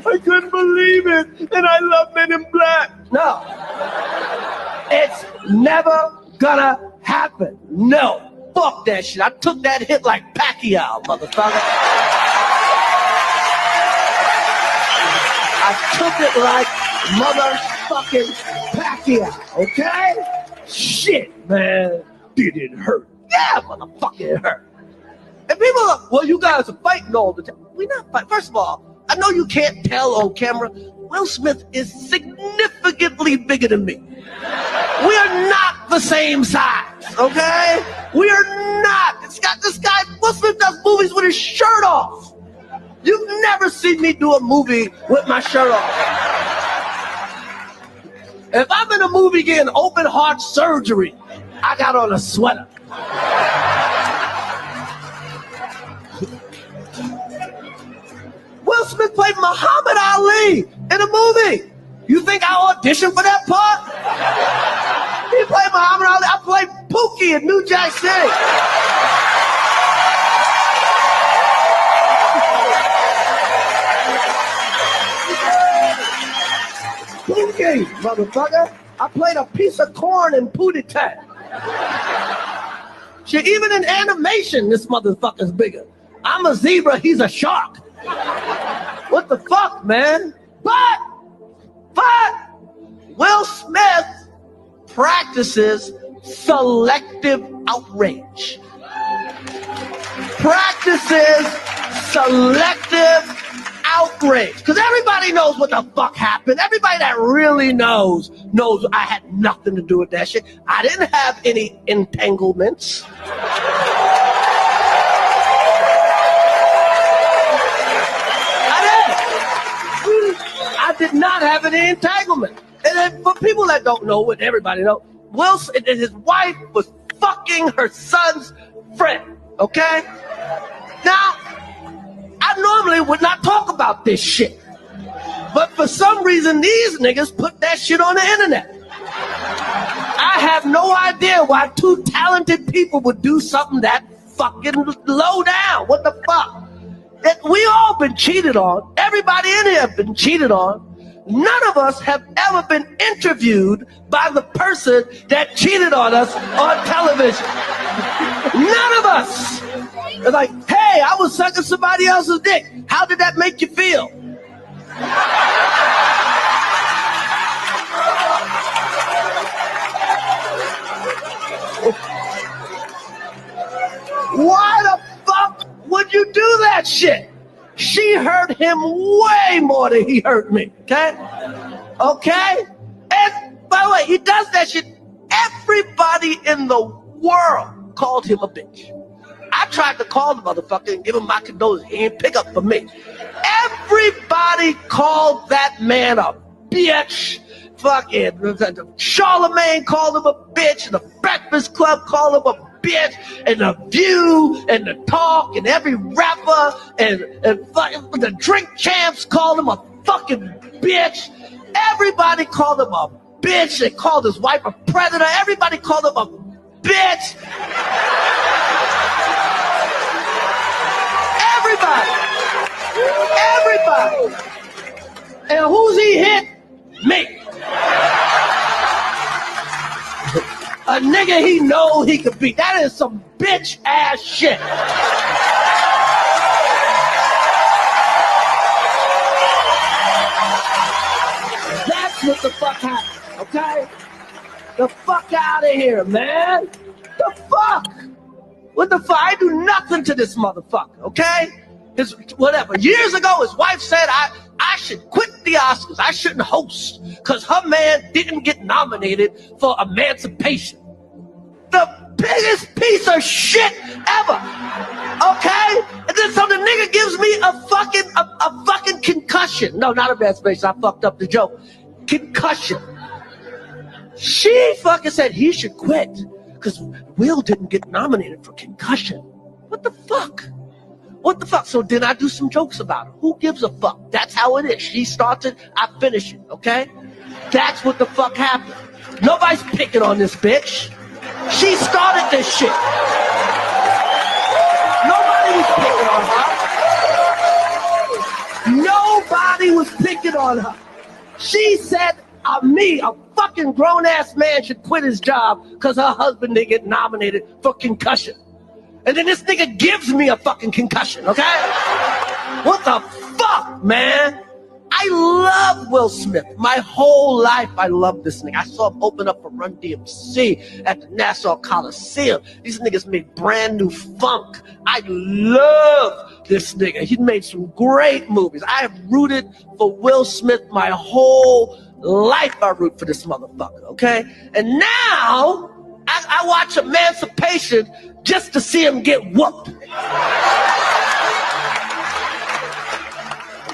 I couldn't believe it, and I love Men in Black. No. It's never gonna happen. No. Fuck that shit. I took that hit like Pacquiao, motherfucker. I took it like motherfucking Pacquiao, okay? Shit, man. Did it hurt? Yeah, motherfucker, it hurt. And people are, well, you guys are fighting all the time. We're not fighting. First of all, I know you can't tell on camera. Will Smith is significantly bigger than me. We are not the same size, okay? We are not. This guy, Will Smith does movies with his shirt off. You've never seen me do a movie with my shirt off. If I'm in a movie getting open heart surgery, I got on a sweater. Will Smith played Muhammad Ali in a movie. You think I auditioned for that part? He played Muhammad Ali. I played Pookie in New Jack City. Pookie, motherfucker. I played a piece of corn in Pootie Tang. Shit, even in animation, this motherfucker's bigger. I'm a zebra, he's a shark. What the fuck, man? But Will Smith practices selective outrage. Practices selective outrage. Because everybody knows what the fuck happened. Everybody that really knows I had nothing to do with that shit. I didn't have any entanglements. I did not have any entanglement. And then for people that don't know, what everybody knows, Wilson and his wife was fucking her son's friend, okay? Now, I normally would not talk about this shit. But for some reason, these niggas put that shit on the internet. I have no idea why two talented people would do something that fucking low down. What the fuck? We all been cheated on. Everybody in here have been cheated on. None of us have ever been interviewed by the person that cheated on us on television. None of us. It's like, hey, I was sucking somebody else's dick. How did that make you feel? him way more than he hurt me. Okay? Okay? And by the way, he does that shit. Everybody in the world called him a bitch. I tried to call the motherfucker and give him my condolences. He didn't pick up for me. Everybody called that man a bitch. Fucking Charlemagne called him a bitch, and the Breakfast Club called him a bitch, and the View, and the Talk, and every rapper, and the Drink Champs called him a fucking bitch. Everybody called him a bitch. They called his wife a predator. Everybody called him a bitch. Everybody. And who's he hit? Me. A nigga he know he could beat. That is some bitch ass shit. That's what the fuck happened, okay? The fuck out of here, man. The fuck? What the fuck? I do nothing to this motherfucker, okay? His whatever. Years ago, his wife said I should quit the Oscars. I shouldn't host because her man didn't get nominated for Emancipation. The biggest piece of shit ever. Okay? And then so the nigga gives me a fucking concussion. No, not Emancipation. I fucked up the joke. Concussion. She fucking said he should quit because Will didn't get nominated for concussion. What the fuck? What the fuck? So then I do some jokes about her. Who gives a fuck? That's how it is. She starts it, I finish it, okay? That's what the fuck happened. Nobody's picking on this bitch. She started this shit. Nobody was picking on her. Nobody was picking on her. She said, me, a fucking grown-ass man, should quit his job because her husband didn't get nominated for concussion. And then this nigga gives me a fucking concussion, okay? What the fuck, man? I love Will Smith. My whole life, I love this nigga. I saw him open up for Run DMC at the Nassau Coliseum. These niggas made brand new funk. I love this nigga. He made some great movies. I have rooted for Will Smith my whole life. I root for this motherfucker, okay? And now, I watch Emancipation just to see him get whooped.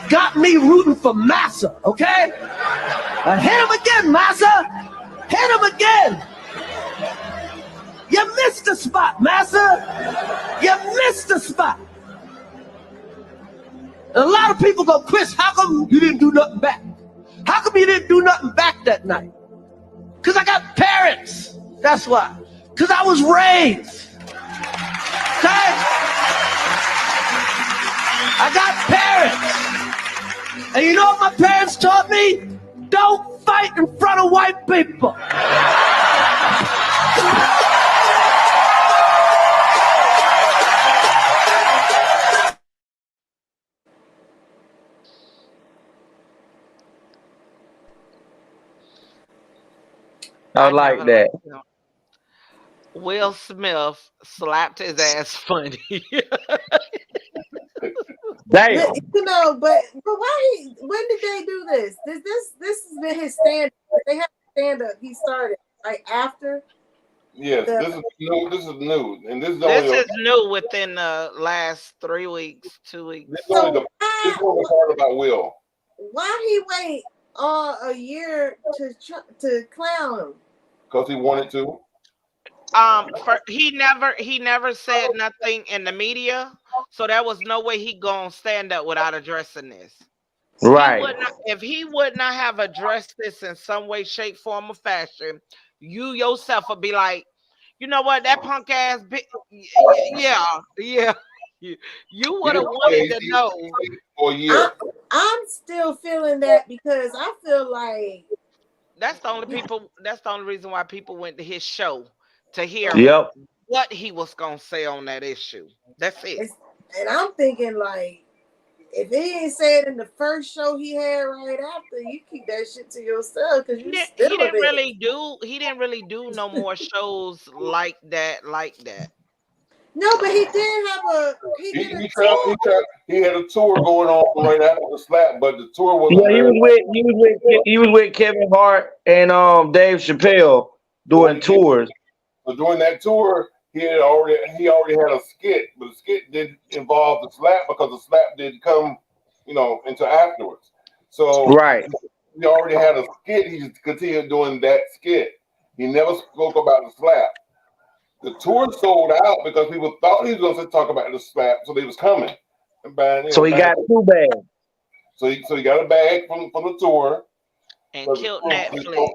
Got me rooting for Massa, okay? Hit him again, Massa. Hit him again. You missed the spot, Massa. You missed the spot. And a lot of people go, Chris, how come you didn't do nothing back? How come you didn't do nothing back that night? Because I got parents. That's why. Because I was raised. Okay? I got parents. And you know what my parents taught me? Don't fight in front of white people. I like that. Will Smith slapped his ass funny. Damn. You know, but why? When did they do this? This has been his stand. They have stand up. He started like after. Yes, this is new, and this is This only is new within the last 3 weeks, 2 weeks. this is only this is only the part about Will. Why he wait a year to clown him? Because he wanted to. He never said nothing in the media, so there was no way he gonna stand up without addressing this. Right. If he would not have addressed this in some way, shape, form, or fashion, you yourself would be like, you know what, that punk ass yeah. You would have wanted to know. For a year. I'm still feeling that because I feel like that's the only reason why people went to his show to hear what he was gonna say on that issue. That's it. And I'm thinking like, if he ain't say it in the first show he had right after, you keep that shit to yourself because he didn't really do no more shows like that. No, but he did have a He had a tour going on right after the slap, but the tour wasn't Yeah, very. he was with Kevin Hart and Dave Chappelle doing tours. So during that tour, he already had a skit, but the skit didn't involve the slap because the slap didn't come, until afterwards. So Right. he already had a skit. He just continued doing that skit. He never spoke about the slap. The tour sold out because people thought he was going to talk about the slap, so they was coming. So he got 2 bags. So he got a bag from the tour. And killed Netflix.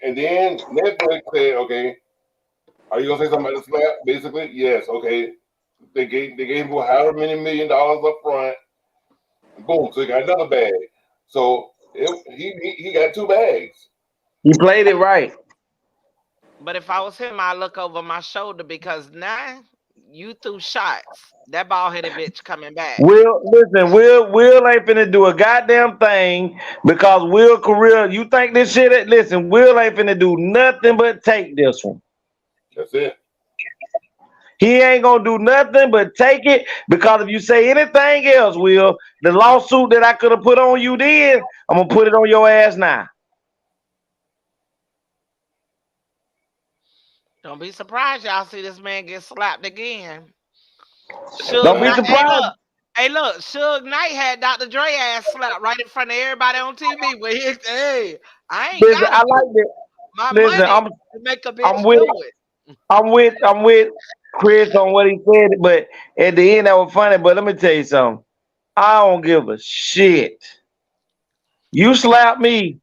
And then Netflix said, okay, are you gonna say something about the slap? Basically, yes. Okay. They gave him however many $1 million up front. And boom, so he got another bag. So he got 2 bags. He played it right. But if I was him, I'd look over my shoulder because now you threw shots. That bald headed bitch coming back. Will ain't finna do a goddamn thing because Will career. You think this shit? Listen, Will ain't finna do nothing but take this one. That's it. He ain't gonna do nothing but take it because if you say anything else, Will, the lawsuit that I could have put on you then, I'm gonna put it on your ass now. Don't be surprised y'all see this man get slapped again. Don't be surprised. Hey, look, Suge Knight had Dr. Dre ass slapped right in front of everybody on TV. But I ain't Listen, got I like it. my Listen, money to make a bitch I'm with, do it. I'm with Chris on what he said, but at the end that was funny. But let me tell you something. I don't give a shit. You slap me.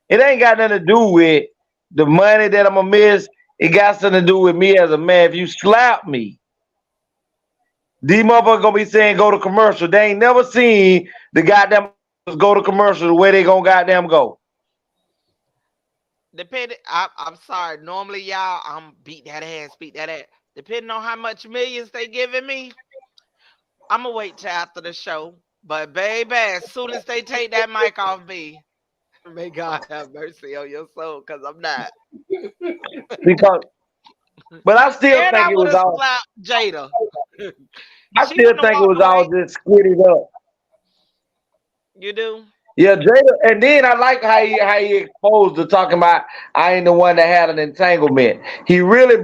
It ain't got nothing to do with the money that I'm gonna miss. It got something to do with me as a man. If you slap me, these motherfuckers gonna be saying go to commercial. They ain't never seen the goddamn go to commercial the way they gonna goddamn go. I'm sorry. Normally, y'all, I'm beat that ass. Depending on how much millions they giving me, I'm gonna wait till after the show. But baby, as soon as they take that mic off me, may God have mercy on your soul, because I'm not. Because, but I still And think I it would was have all. slapped Jada. I She still wouldn't have think it walked was all away. just squitted up. You do? Yeah, Jada, and then I like how he exposed to talking about I ain't the one that had an entanglement. He really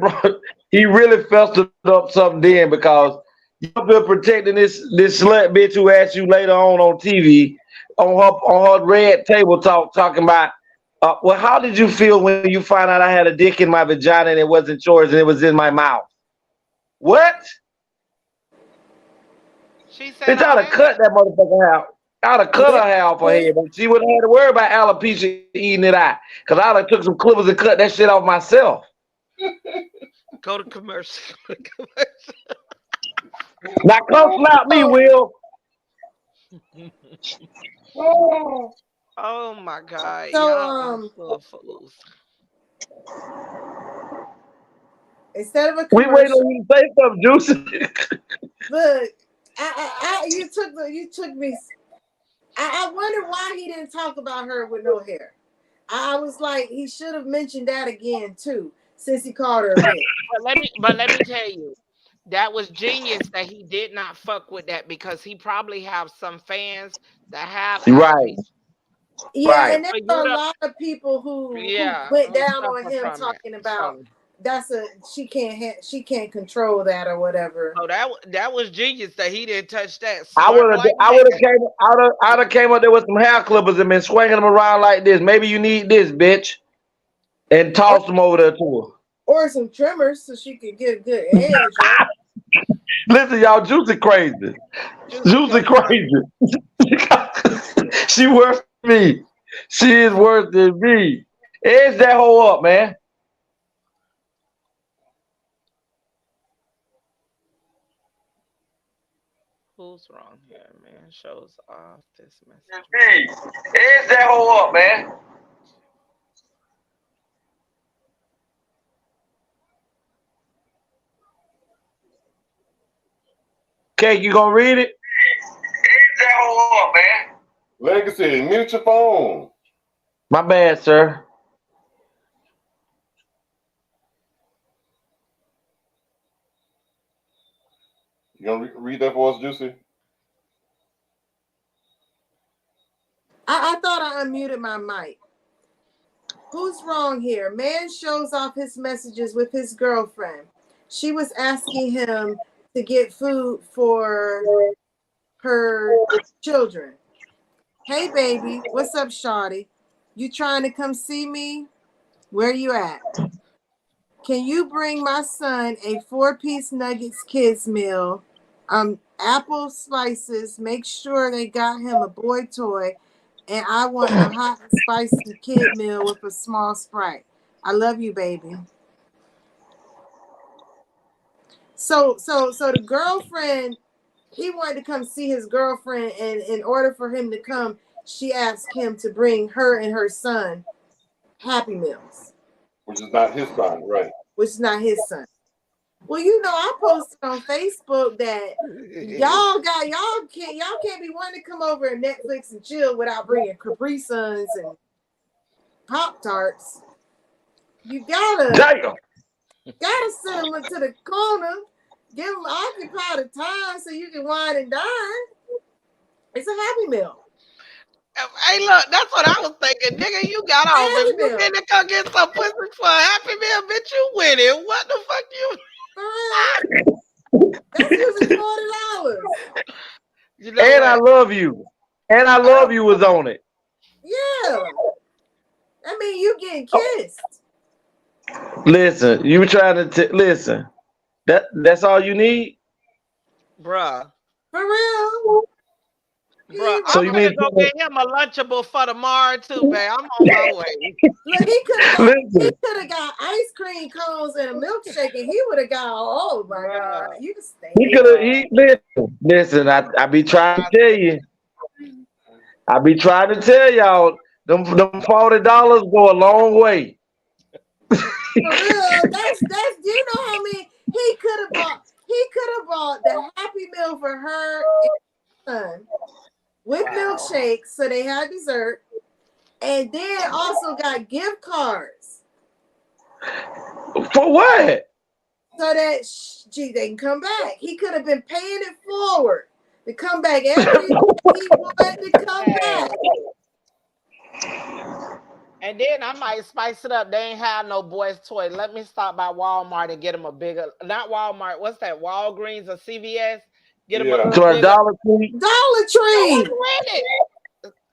festered up something then because you've been protecting this slut bitch who asked you later on TV on her red table talking about well, how did you feel when you found out I had a dick in my vagina and it wasn't yours and it was in my mouth? What? She said Bitch, all I'd have that. cut that motherfucker out. I'd have cut her hair off her head, but she wouldn't have to worry about alopecia eating it out. Because I'd have took some clippers and cut that shit off myself. Go to commercial. Now come slap me, Will. Oh my God. So Y'all are fools. instead of a We waiting commercial, on you to say something, Juicy. look, you took me. I wonder why he didn't talk about her with no hair. I was like, he should have mentioned that again too, since he called her a bitch. But let me tell you, that was genius that he did not fuck with that because he probably have some fans that have Right. alopecia. Yeah, Right. and there are a lot of people who went who down on suffer him from it. talking about she can't control that or whatever. Oh, that was genius that he didn't touch that. I Smart black would man. have came up there with some hair clippers and been swinging them around like this. Maybe you need this, bitch. And toss them over there to her. Or some trimmers so she could get a good edge, right? Listen, y'all, Juicy crazy. Juicy crazy. She worse than me. She is worse than me. Edge that hoe up, man. Who's wrong here, man? Shows off this message. Edge that hoe up, man. Cake, you gonna read it? Edge that hoe up, man. Legacy, mute your phone. My bad, sir. You gonna read that for us, Juicy? I thought I unmuted my mic. Who's wrong here? Man shows off his messages with his girlfriend. She was asking him to get food for her children. Hey, baby, what's up, shawty? You trying to come see me? Where you at? Can you bring my son a 4-piece nuggets kids meal? Apple slices. Make sure they got him a boy toy. And I want a hot and spicy kid meal with a small Sprite. I love you, baby. So the girlfriend, he wanted to come see his girlfriend, and in order for him to come, she asked him to bring her and her son Happy Meals. Which is not his son, right? Which is not his son. Well, you know, I posted on Facebook that y'all can't be wanting to come over and Netflix and chill without bringing Capri Suns and Pop-Tarts. You gotta send them to the corner, give them occupy the time so you can wine and dine. It's a Happy Meal. Hey, look, that's what I was thinking. Nigga, you got off. If you been to go get some pussy for a Happy Meal, bitch, you winning. What the fuck you? That's usually $40. You know And what? I love you. And I love you was on it. Yeah. I mean, you getting kissed. Listen, you trying to listen. That's all you need? Bruh. For real. Bruh, So I'm you gonna mean go get him a Lunchable for tomorrow too, babe. I'm on my way. Look, he could have got ice cream cones and a milkshake, and he would have got. Oh my God, you can stay. He could have. Listen. I be trying to tell you. I be trying to tell y'all. Them $40 go a long way. For real, that's you know how many he could have bought. He could have bought the Happy Meal for her and son with milkshakes, so they had dessert, and then also got gift cards. For what? So that they can come back. He could have been paying it forward to come back every he wanted to come back. And then I might spice it up. They ain't have no boys' toy. Let me stop by Walmart and get him a bigger, not Walmart. What's that? Walgreens or CVS? Get him a little To a bigger. Dollar Tree. Dollar Tree.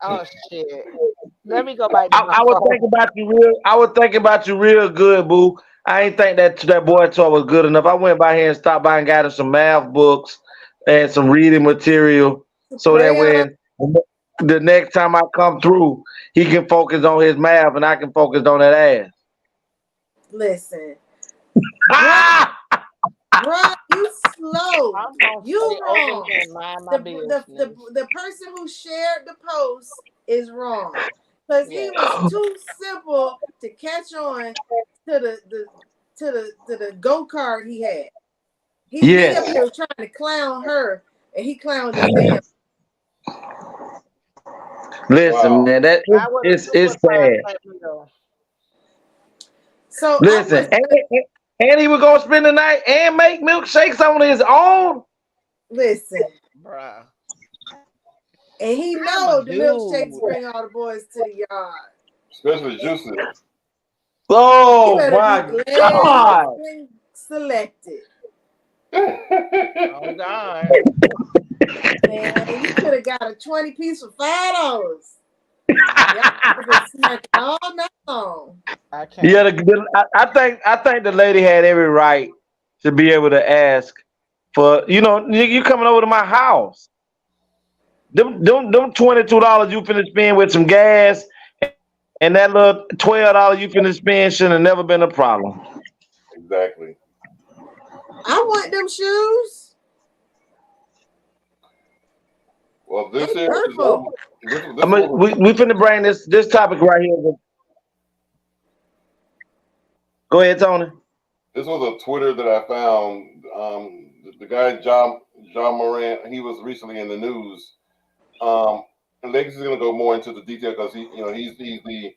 Oh shit. Let me go back to my I would phone. think about you real. I would think about you real good, boo. I ain't think that boy toy was good enough. I went by here and stopped by and got him some math books and some reading material, so that when the next time I come through, he can focus on his math and I can focus on that ass. Listen, bruh, you slow. You wrong. The person who shared the post is wrong because he was too simple to catch on to the go-kart he had. He up here trying to clown her, and he clowned his damn. Listen, man, it's sad. So listen, and he was gonna spend the night and make milkshakes on his own. Listen, bruh. And he know the milkshakes bring all the boys to the yard. Especially Juicy. Oh my God. Selected. Oh God. Man, you could have got a 20-piece for $5. Y'all been snacking all night long. Yeah, I think the lady had every right to be able to ask for, you coming over to my house. Them $22 you finna spend with some gas and that little $12 you finna spend should have never been a problem. Exactly. I want them shoes. Well, this is purple. We finna bring this topic right here. Go ahead, Tony. This was a Twitter that I found. The guy John Moran, he was recently in the news. And Legacy is going to go more into the detail because he's the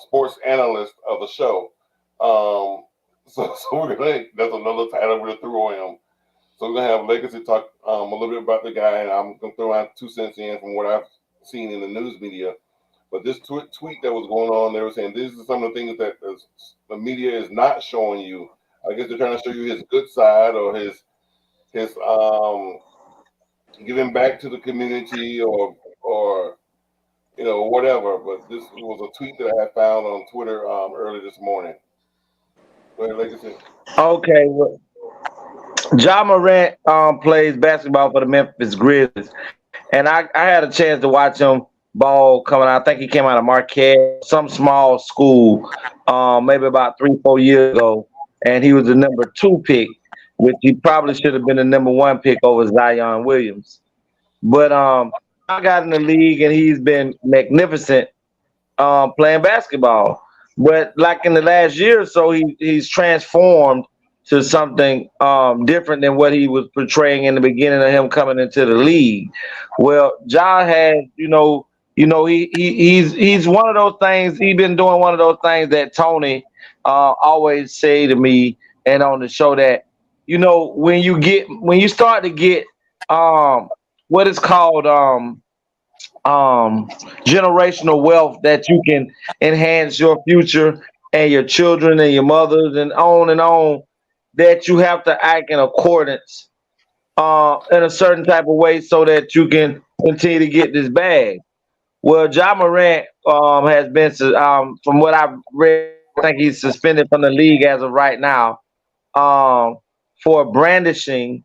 sports analyst of the show. So we're gonna. That's another title we threw on him. So we're gonna have Legacy talk a little bit about the guy, and I'm gonna throw out 2 cents in from what I've seen in the news media. But this tweet that was going on, they were saying these are some of the things that the media is not showing you. I guess they're trying to show you his good side or his giving back to the community or whatever. But this was a tweet that I had found on Twitter early this morning. Go ahead, Legacy. Okay, well, Ja Morant plays basketball for the Memphis Grizzlies, and I had a chance to watch him ball coming out. I think he came out of Marquette, some small school, maybe about 3-4 years ago, and he was the number 2 pick, which he probably should have been the number 1 pick over Zion Williams. But I got in the league and he's been magnificent playing basketball. But like in the last year or so, he's transformed to something different than what he was portraying in the beginning of him coming into the league. Well, Ja has, he's one of those things. He's been doing one of those things that Tony always say to me and on the show that when you start to get what is called generational wealth that you can enhance your future and your children and your mothers and on, that you have to act in accordance in a certain type of way so that you can continue to get this bag. Well, Ja Morant has been, from what I've read, I think he's suspended from the league as of right now for brandishing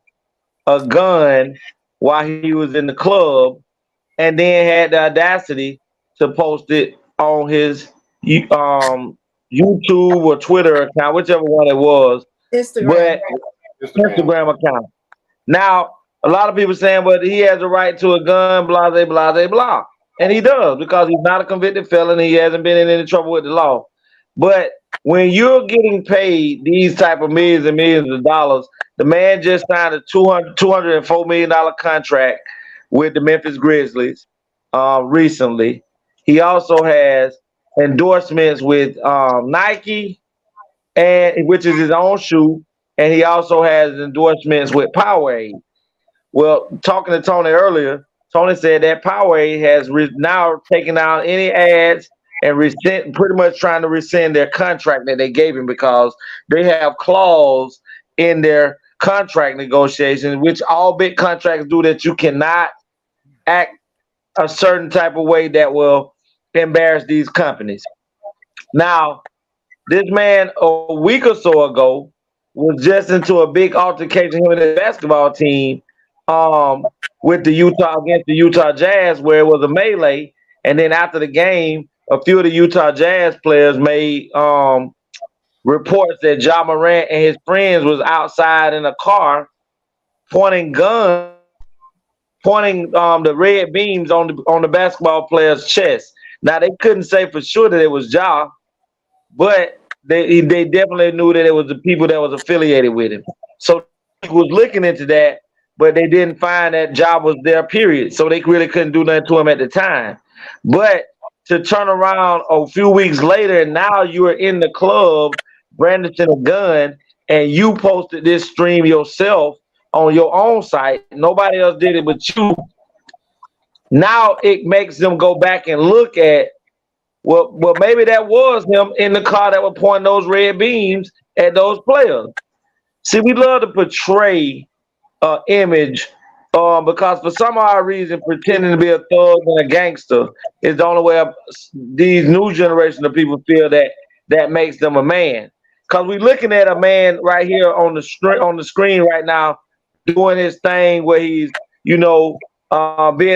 a gun while he was in the club, and then had the audacity to post it on his YouTube or Twitter account, whichever one it was, Instagram. but Instagram account. Now, a lot of people saying, but he has a right to a gun, blah, blah, blah, blah, blah. And he does, because he's not a convicted felon. He hasn't been in any trouble with the law. But when you're getting paid these type of millions and millions of dollars, the man just signed a $204 million contract with the Memphis Grizzlies recently. He also has endorsements with Nike, and which is his own shoe, and he also has endorsements with Powerade. Well, talking to Tony earlier, Tony said that Powerade has now taken out any ads and pretty much trying to rescind their contract that they gave him, because they have clause in their contract negotiations, which all big contracts do, that you cannot act a certain type of way that will embarrass these companies. Now, this man a week or so ago was just into a big altercation, him and his basketball team, with the Utah against the Utah Jazz, where it was a melee. And then after the game, a few of the Utah Jazz players made reports that Ja Morant and his friends was outside in a car pointing guns, pointing the red beams on the basketball player's chest. Now, they couldn't say for sure that it was Ja, but they definitely knew that it was the people that was affiliated with him. So he was looking into that, but they didn't find that Ja was there, period. So they really couldn't do nothing to him at the time. But to turn around a few weeks later, and now you are in the club brandishing a gun, and you posted this stream yourself on your own site. Nobody else did it but you. Now it makes them go back and look at, well, maybe that was him in the car that was pointing those red beams at those players. See, we love to portray image because for some odd reason, pretending to be a thug and a gangster is the only way these new generation of people feel that makes them a man. Because we're looking at a man right here on the screen right now doing his thing where he's, being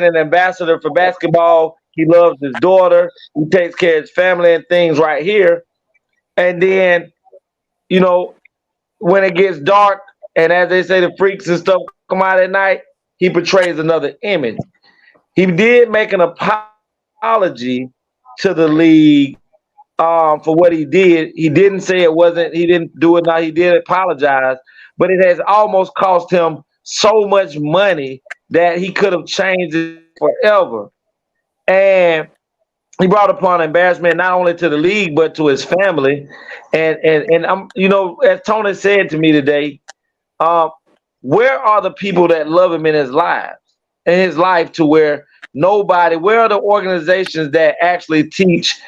an ambassador for basketball. He loves his daughter. He takes care of his family and things right here. And then, when it gets dark, and as they say, the freaks and stuff come out at night, he portrays another image. He did make an apology to the league for what he did. He didn't say it wasn't, he didn't do it now. He did apologize, but it has almost cost him so much money that he could have changed it forever. And he brought upon embarrassment not only to the league but to his family. And I'm, as Tony said to me today, where are the people that love him in his life to where where are the organizations that actually teach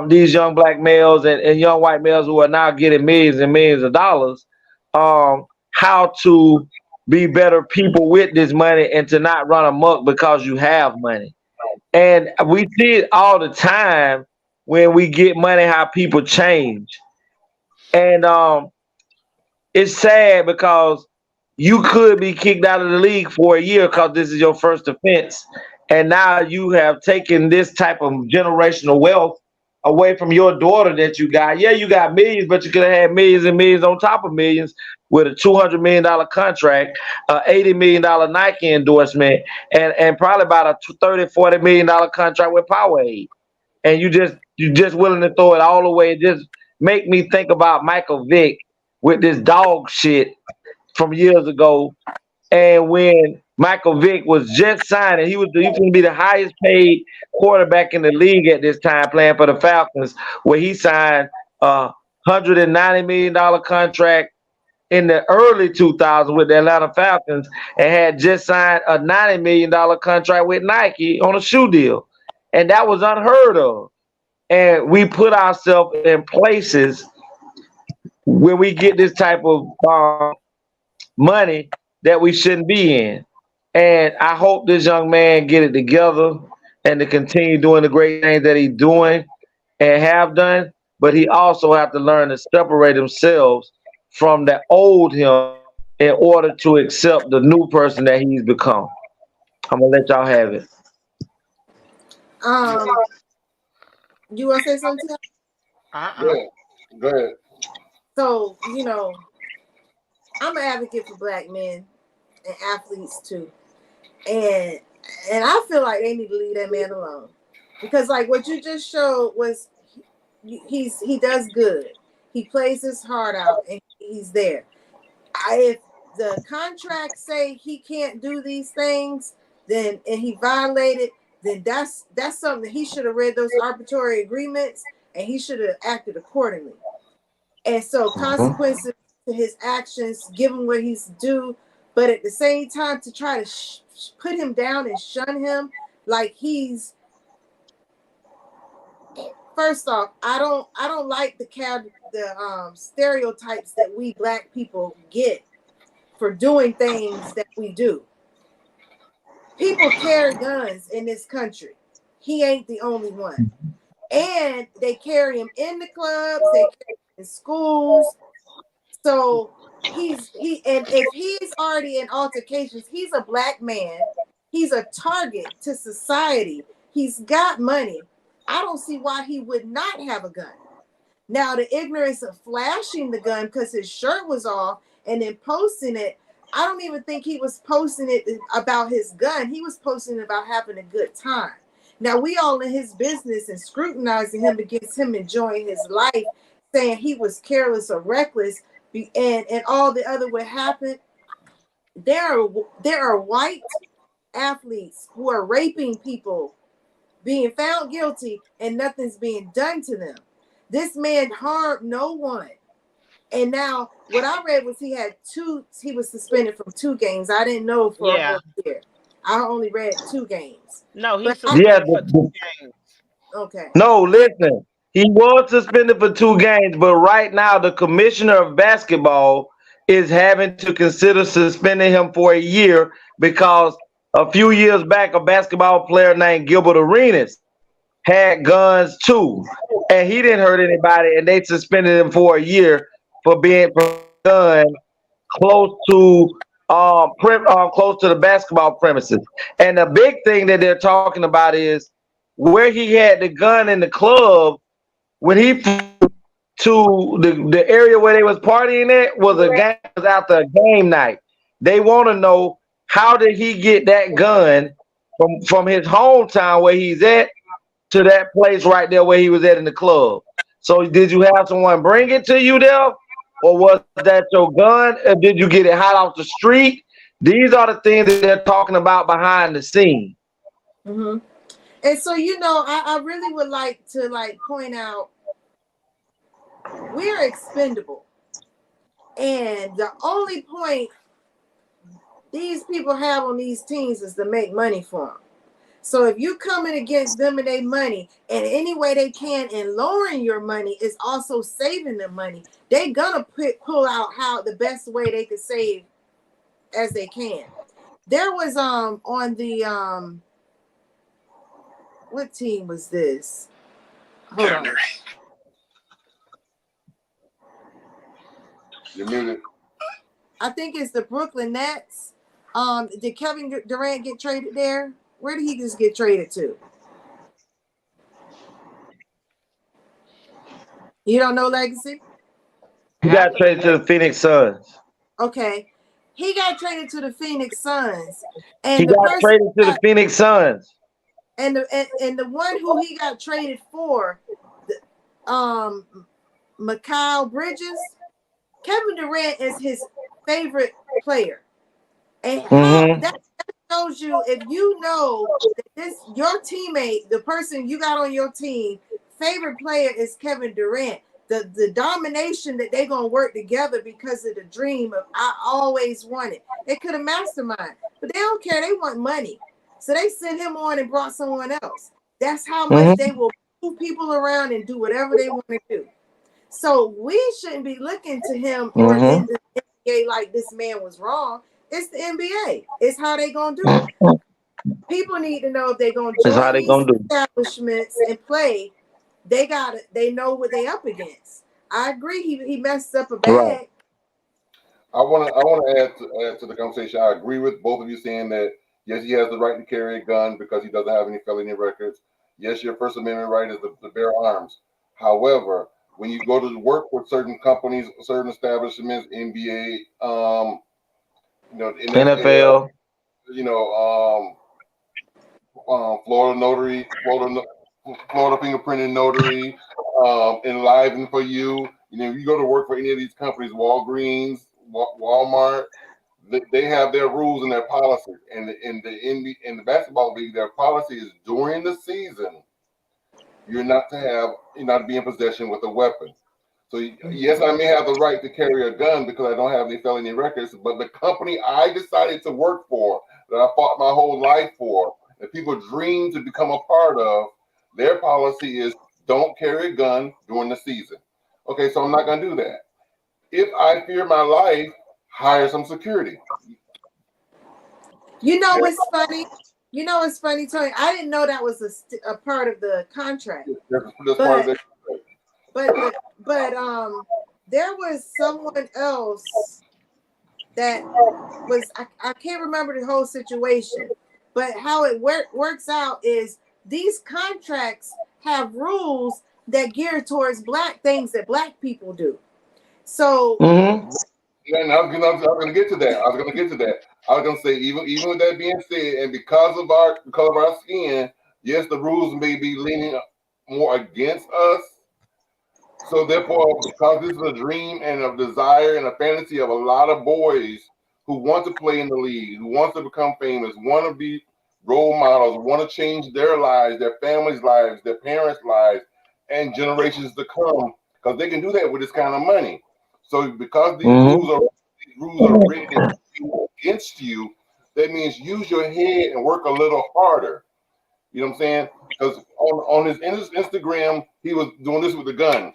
these young black males and young white males who are now getting millions and millions of dollars how to be better people with this money and to not run amok because you have money. And we see it all the time when we get money, how people change. And it's sad because you could be kicked out of the league for a year because this is your first offense. And now you have taken this type of generational wealth away from your daughter that you got. Yeah, you got millions, but you could have had millions and millions on top of millions with a $200 million contract, $80 million Nike endorsement, and probably about a $30-40 million contract with Powerade. And you just willing to throw it all away. It just make me think about Michael Vick with this dog shit from years ago. And when Michael Vick was just signing, he was going to be the highest paid quarterback in the league at this time, playing for the Falcons, where he signed a $190 million contract in the early 2000s with the Atlanta Falcons, and had just signed a $90 million contract with Nike on a shoe deal. And that was unheard of. And we put ourselves in places where we get this type of money that we shouldn't be in. And I hope this young man get it together and to continue doing the great things that he's doing and have done. But he also have to learn to separate himself from the old him in order to accept the new person that he's become. I'm gonna let y'all have it. Um, you want to say something? Yeah, go ahead. So, I'm an advocate for black men and athletes too. And I feel like they need to leave that man alone. Because like what you just showed was he does good. He plays his heart out and he's there. If the contract say he can't do these things, then and he violated, then that's something that he should have read those arbitrary agreements and he should have acted accordingly. And so consequences to his actions, give him what he's due, but at the same time to try to put him down and shun him like he's. First off, I don't like the stereotypes that we black people get for doing things that we do. People carry guns in this country. He ain't the only one. And they carry him in the clubs, they carry him in schools. So and if he's already in altercations, he's a black man. He's a target to society. He's got money. I don't see why he would not have a gun. Now, the ignorance of flashing the gun because his shirt was off and then posting it, I don't even think he was posting it about his gun. He was posting it about having a good time. Now, we all in his business and scrutinizing him against him enjoying his life, saying he was careless or reckless, and all the other what happened. There are white athletes who are raping people, being found guilty, and nothing's being done to them. This man harmed no one. And now what I read was he was suspended from 2 games. I didn't know for a whole year. I only read 2 games. No, he's Yeah, suspended for 2 games. Okay. no, listen. He was suspended for 2 games, but right now the commissioner of basketball is having to consider suspending him for a year because a few years back, a basketball player named Gilbert Arenas had guns too, and he didn't hurt anybody, and they suspended him for a year for being gun close to close to the basketball premises. And the big thing that they're talking about is where he had the gun in the club when he to the area where they was partying at was was after a game night. They want to know how did he get that gun from his hometown where he's at to that place right there where he was at in the club. So did you have someone bring it to you there? Or was that your gun? Or did you get it hot off the street? These are the things that they're talking about behind the scene. Mm-hmm. And so, I really would like to point out we're expendable. And the only point these people have on these teams is to make money for them. So if you coming against them and their money, and any way they can in lowering your money is also saving them money, they gonna pull out how the best way they could save as they can. There was on the what team was this? Hold on. You're muted. I think it's the Brooklyn Nets. Did Kevin Durant get traded there? Where did he just get traded to? You don't know, Legacy? He got traded to the Phoenix Suns. Okay. He got traded to the Phoenix Suns. He And the got person traded to the Phoenix Suns. and the one who he got traded for, Mikal Bridges, Kevin Durant is his favorite player. And that shows you, if you know that this your teammate, the person you got on your team, favorite player is Kevin Durant. The domination that they're gonna work together because of the dream of I always wanted. They could have mastermind, but they don't care. They want money, so they sent him on and brought someone else. That's how much they will move people around and do whatever they want to do. So we shouldn't be looking to him or in the NBA like this man was wrong. It's the NBA. It's how they gonna do it. People need to know if they're gonna join these establishments and play. They know what they up against. I agree. He messed up a bag. Right. I want to add to the conversation. I agree with both of you saying that yes, he has the right to carry a gun because he doesn't have any felony records. Yes, your First Amendment right is to bear arms. However, when you go to work with certain companies, certain establishments, NBA, NFL, Florida Notary, Florida Fingerprinting Notary, Enliven for you. You go to work for any of these companies, Walgreens, Walmart. They have their rules and their policies. And in the basketball league, their policy is during the season, you're not to be in possession with a weapon. So yes, I may have the right to carry a gun because I don't have any felony records, but the company I decided to work for, that I fought my whole life for, that people dream to become a part of, their policy is don't carry a gun during the season. Okay, so I'm not going to do that. If I fear my life, hire some security. You know what's funny? Tony. I didn't know that was a part of the contract. But there was someone else that was I can't remember the whole situation, but how it works out is these contracts have rules that gear towards Black things that Black people do. So yeah, and I was going to get to that. I was going to say even with that being said, and because of our skin, yes, the rules may be leaning more against us. So therefore, because this is a dream and a desire and a fantasy of a lot of boys who want to play in the league, who want to become famous, want to be role models, want to change their lives, their families' lives, their parents' lives, and generations to come, because they can do that with this kind of money. So because these rules are written against you, that means use your head and work a little harder. You know what I'm saying? Because on his Instagram, he was doing this with the gun.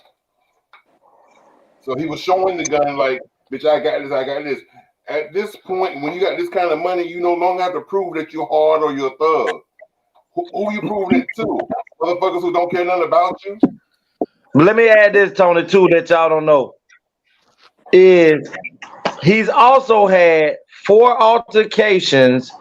So he was showing the gun like, bitch, I got this. At this point, when you got this kind of money, you no longer have to prove that you're hard or you're a thug. Who you proving it to? Motherfuckers who don't care nothing about you? Let me add this, Tony, too, that y'all don't know. Is he's also had 4 altercations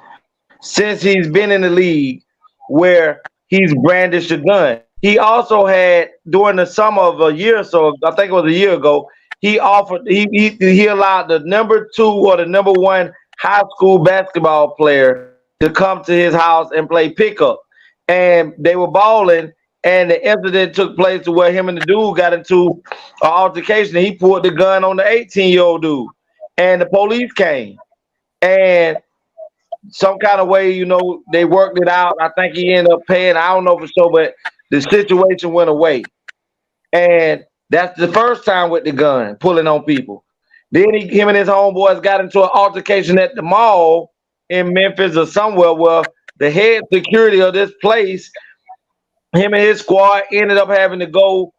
since he's been in the league where he's brandished a gun. He also had, during the summer of a year or so, I think it was a year ago, he allowed the number 2 or the number 1 high school basketball player to come to his house and play pickup. And they were balling, and the incident took place to where him and the dude got into an altercation. He pulled the gun on the 18-year-old dude, and the police came. And some kind of way, they worked it out. I think he ended up paying. I don't know for sure, but the situation went away. And that's the first time with the gun, pulling on people. Then him and his homeboys got into an altercation at the mall in Memphis or somewhere where the head security of this place, him and his squad ended up having to go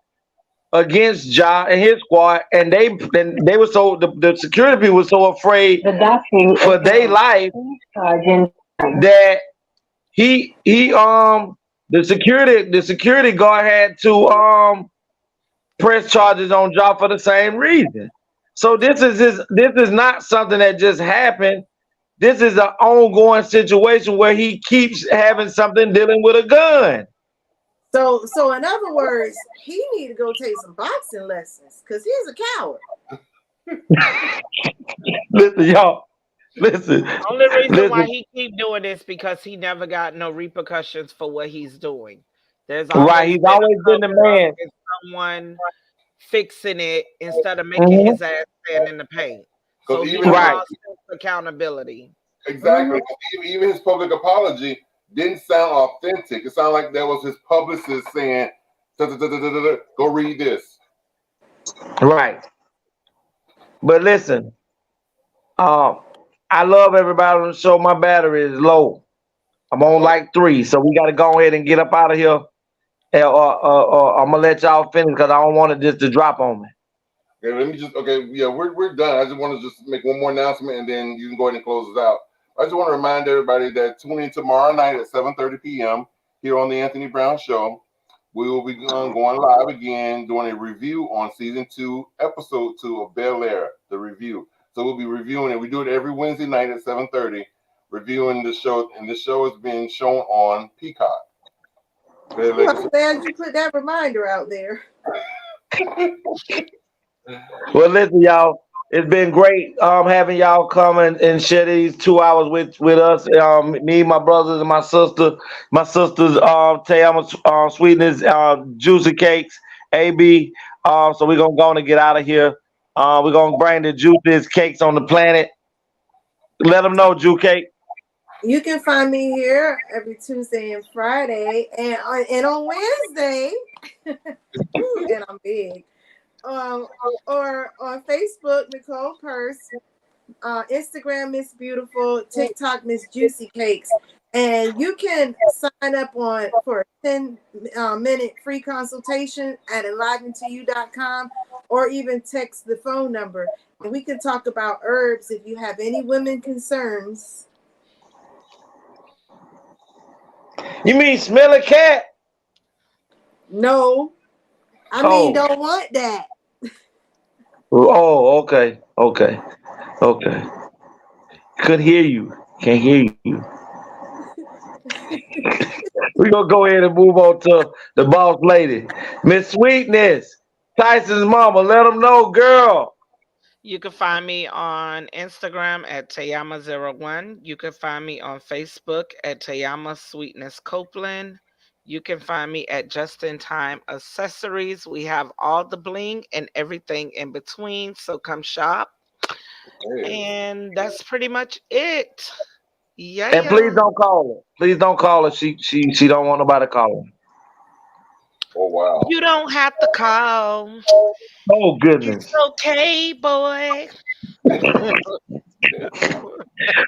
against Ja and his squad, and they were so the security people were so afraid for their life that the security guard had to press charges on Ja for the same reason. So this is not something that just happened. This is an ongoing situation where he keeps having something dealing with a gun. So in other words, he need to go take some boxing lessons because he's a coward. Listen, y'all. Listen. Only reason why he keep doing this because he never got no repercussions for what he's doing. There's always He's always been the man. Someone fixing it instead of making his ass stand in the paint. So he lost accountability. Exactly. Even his public apology didn't sound authentic. It sounded like that was his publicist saying, "Go read this." Right. But listen, I love everybody on the show. My battery is low. I'm on like 3, so we got to go ahead and get up out of here. I'm gonna let y'all finish because I don't want it just to drop on me. Okay, let me just. Okay, yeah, we're done. I just want to just make one more announcement, and then you can go ahead and close us out. I just want to remind everybody that tune in tomorrow night at 7:30 p.m. here on the Anthony Brown Show. We will be going live again doing a review on season 2, episode 2 of Bel Air, the review. So we'll be reviewing it. We do it every Wednesday night at 7:30, reviewing the show, and the show is being shown on Peacock. I'm glad you put that reminder out there. Well, listen, y'all. It's been great having y'all come and share these 2 hours with us. Me, my brothers, and my sister. My sister's TeAma Sweetness, Juicy Cakes, AB. So we're going to go on and get out of here. We're going to bring the juiciest cakes on the planet. Let them know, Ju Cake. You can find me here every Tuesday and Friday. And on Wednesday, and I'm big. Or on Facebook, Nicole Purse, Instagram, Miss Beautiful, TikTok, Miss Juicy Cakes, and you can sign up for a 10-minute free consultation at enliventoyou.com, or even text the phone number, and we can talk about herbs if you have any women concerns. You mean smell a cat? No, I mean don't want that. Oh, okay. Couldn't hear you. Can't hear you. We're going to go ahead and move on to the boss lady. Miss Sweetness, Tyson's mama. Let them know, girl. You can find me on Instagram at TeAma01. You can find me on Facebook at TeAma Sweetness Copeland. You can find me at Just in Time Accessories. We have all the bling and everything in between. So come shop. And that's pretty much it. Yeah. And please don't call her. Please don't call her. She don't want nobody to call her. Oh wow. You don't have to call. Oh goodness. It's okay, boy.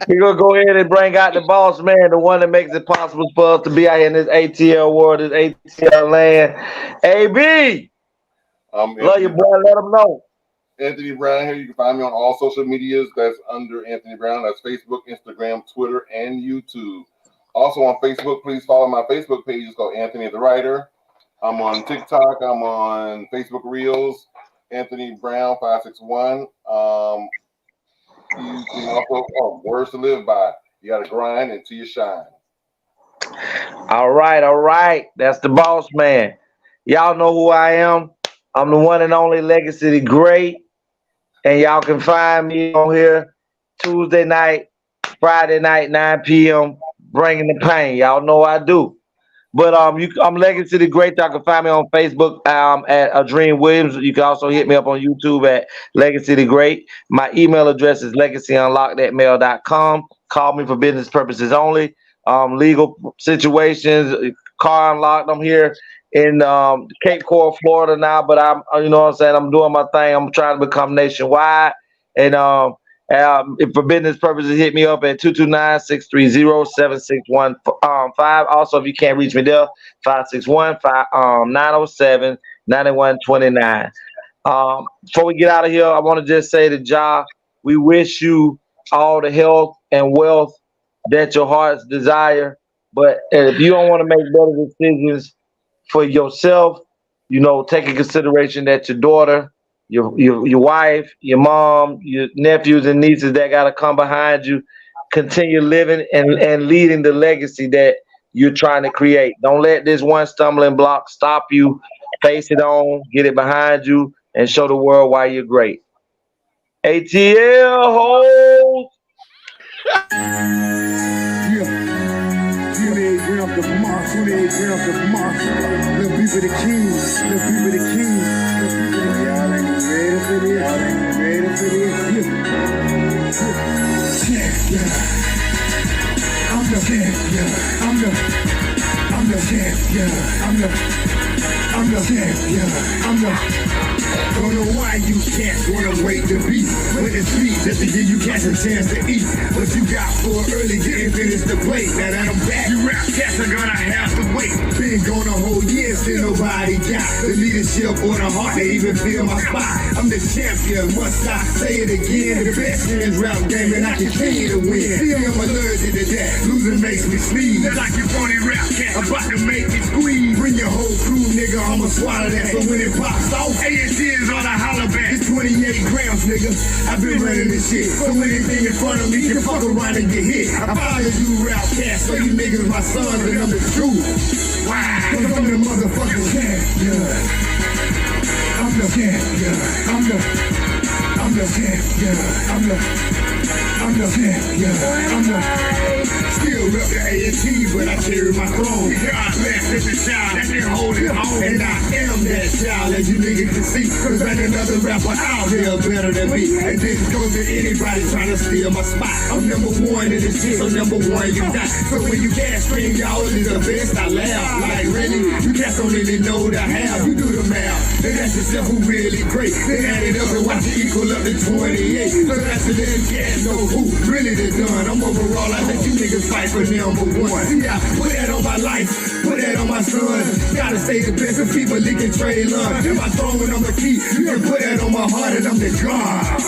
We're gonna go ahead and bring out the boss man, the one that makes it possible for us to be out here in this ATL world, this ATL land. AB, love you, boy. Let them know. Anthony Brown here. You can find me on all social medias. That's under Anthony Brown. That's Facebook, Instagram, Twitter, and YouTube. Also on Facebook, please follow my Facebook page. It's called Anthony the Writer. I'm on TikTok. I'm on Facebook Reels. Anthony Brown 561. You can also words to live by. You got to grind until you shine. All right. That's the boss man. Y'all know who I am. I'm the one and only Legacy the Great. And y'all can find me on here Tuesday night, Friday night, 9 p.m. bringing the pain. Y'all know I do. But I'm Legacy the Great. Y'all can find me on Facebook at Adream Williams. You can also hit me up on YouTube at Legacy the Great. My email address is legacyunlocked@mail.com. Call me for business purposes only. Legal situations, car unlocked. I'm here in Cape Coral, Florida now, but I'm, you know what I'm saying, I'm doing my thing. I'm trying to become nationwide. And if for business purposes, hit me up at 229-630-7615. Also, if you can't reach me there, 561-907-9129. Before we get out of here, I want to just say to Ja, we wish you all the health and wealth that your hearts desire. But if you don't want to make better decisions for yourself, take in consideration that your daughter, your wife, your mom, your nephews and nieces that got to come behind you, continue living and leading the legacy that you're trying to create. Don't let this one stumbling block stop you. Face it on, get it behind you, and show the world why you're great. ATL hoes. 28 grams of moss, 28 grams of moss. Little people the kings, little people the kings. Y'all ain't ready for this, y'all ain't ready for this. Yeah. I'm the champion, I'm the champion, don't know why you can't wanna wait to be with the sweet just to give you cats a chance to eat. What you got for early didn't finish the plate. Now that I'm back, you rap cats are gonna have to wait. Been gone a whole year, still nobody got the leadership or the heart to even fill my spot. I'm the champion, must I say it again? The best in this rap game and I continue to win. Still I'm allergic to that, losing makes me sneeze. Like you phony rap cat, about to make me squeeze. Bring your whole crew, nigga, I'ma swallow that. So when it pops off, ATL is on a holler back. It's 28 grams, nigga. I've been running this shit. So anything in front of me can fuck around and get hit. I follow you rap cats, so you niggas my sons and I'm the truth. Wow, cause I'm the motherfucking champion. I'm the champion. I'm the champion. I'm the champion. Still rep the A&T, but I carry my throne. God bless every child that can hold it home. And I am that child, as you niggas can see. Cause ain't another rapper out here better than me. And this goes to anybody trying to steal my spot. I'm number one in this shit, so number one you got. So when you can't scream, y'all is the best, I laugh. Like really, you cats don't really know the half. You do the math, and that's yourself who really great. Then add it up and watch it equal up to 28. So that's the little cats know who really the done. I'm overall, I let you niggas fight for number one. See, I put that on my life, put that on my son. Gotta stay the best of people, leaking trade love. If I throw it on the key, you can put that on my heart and I'm the God.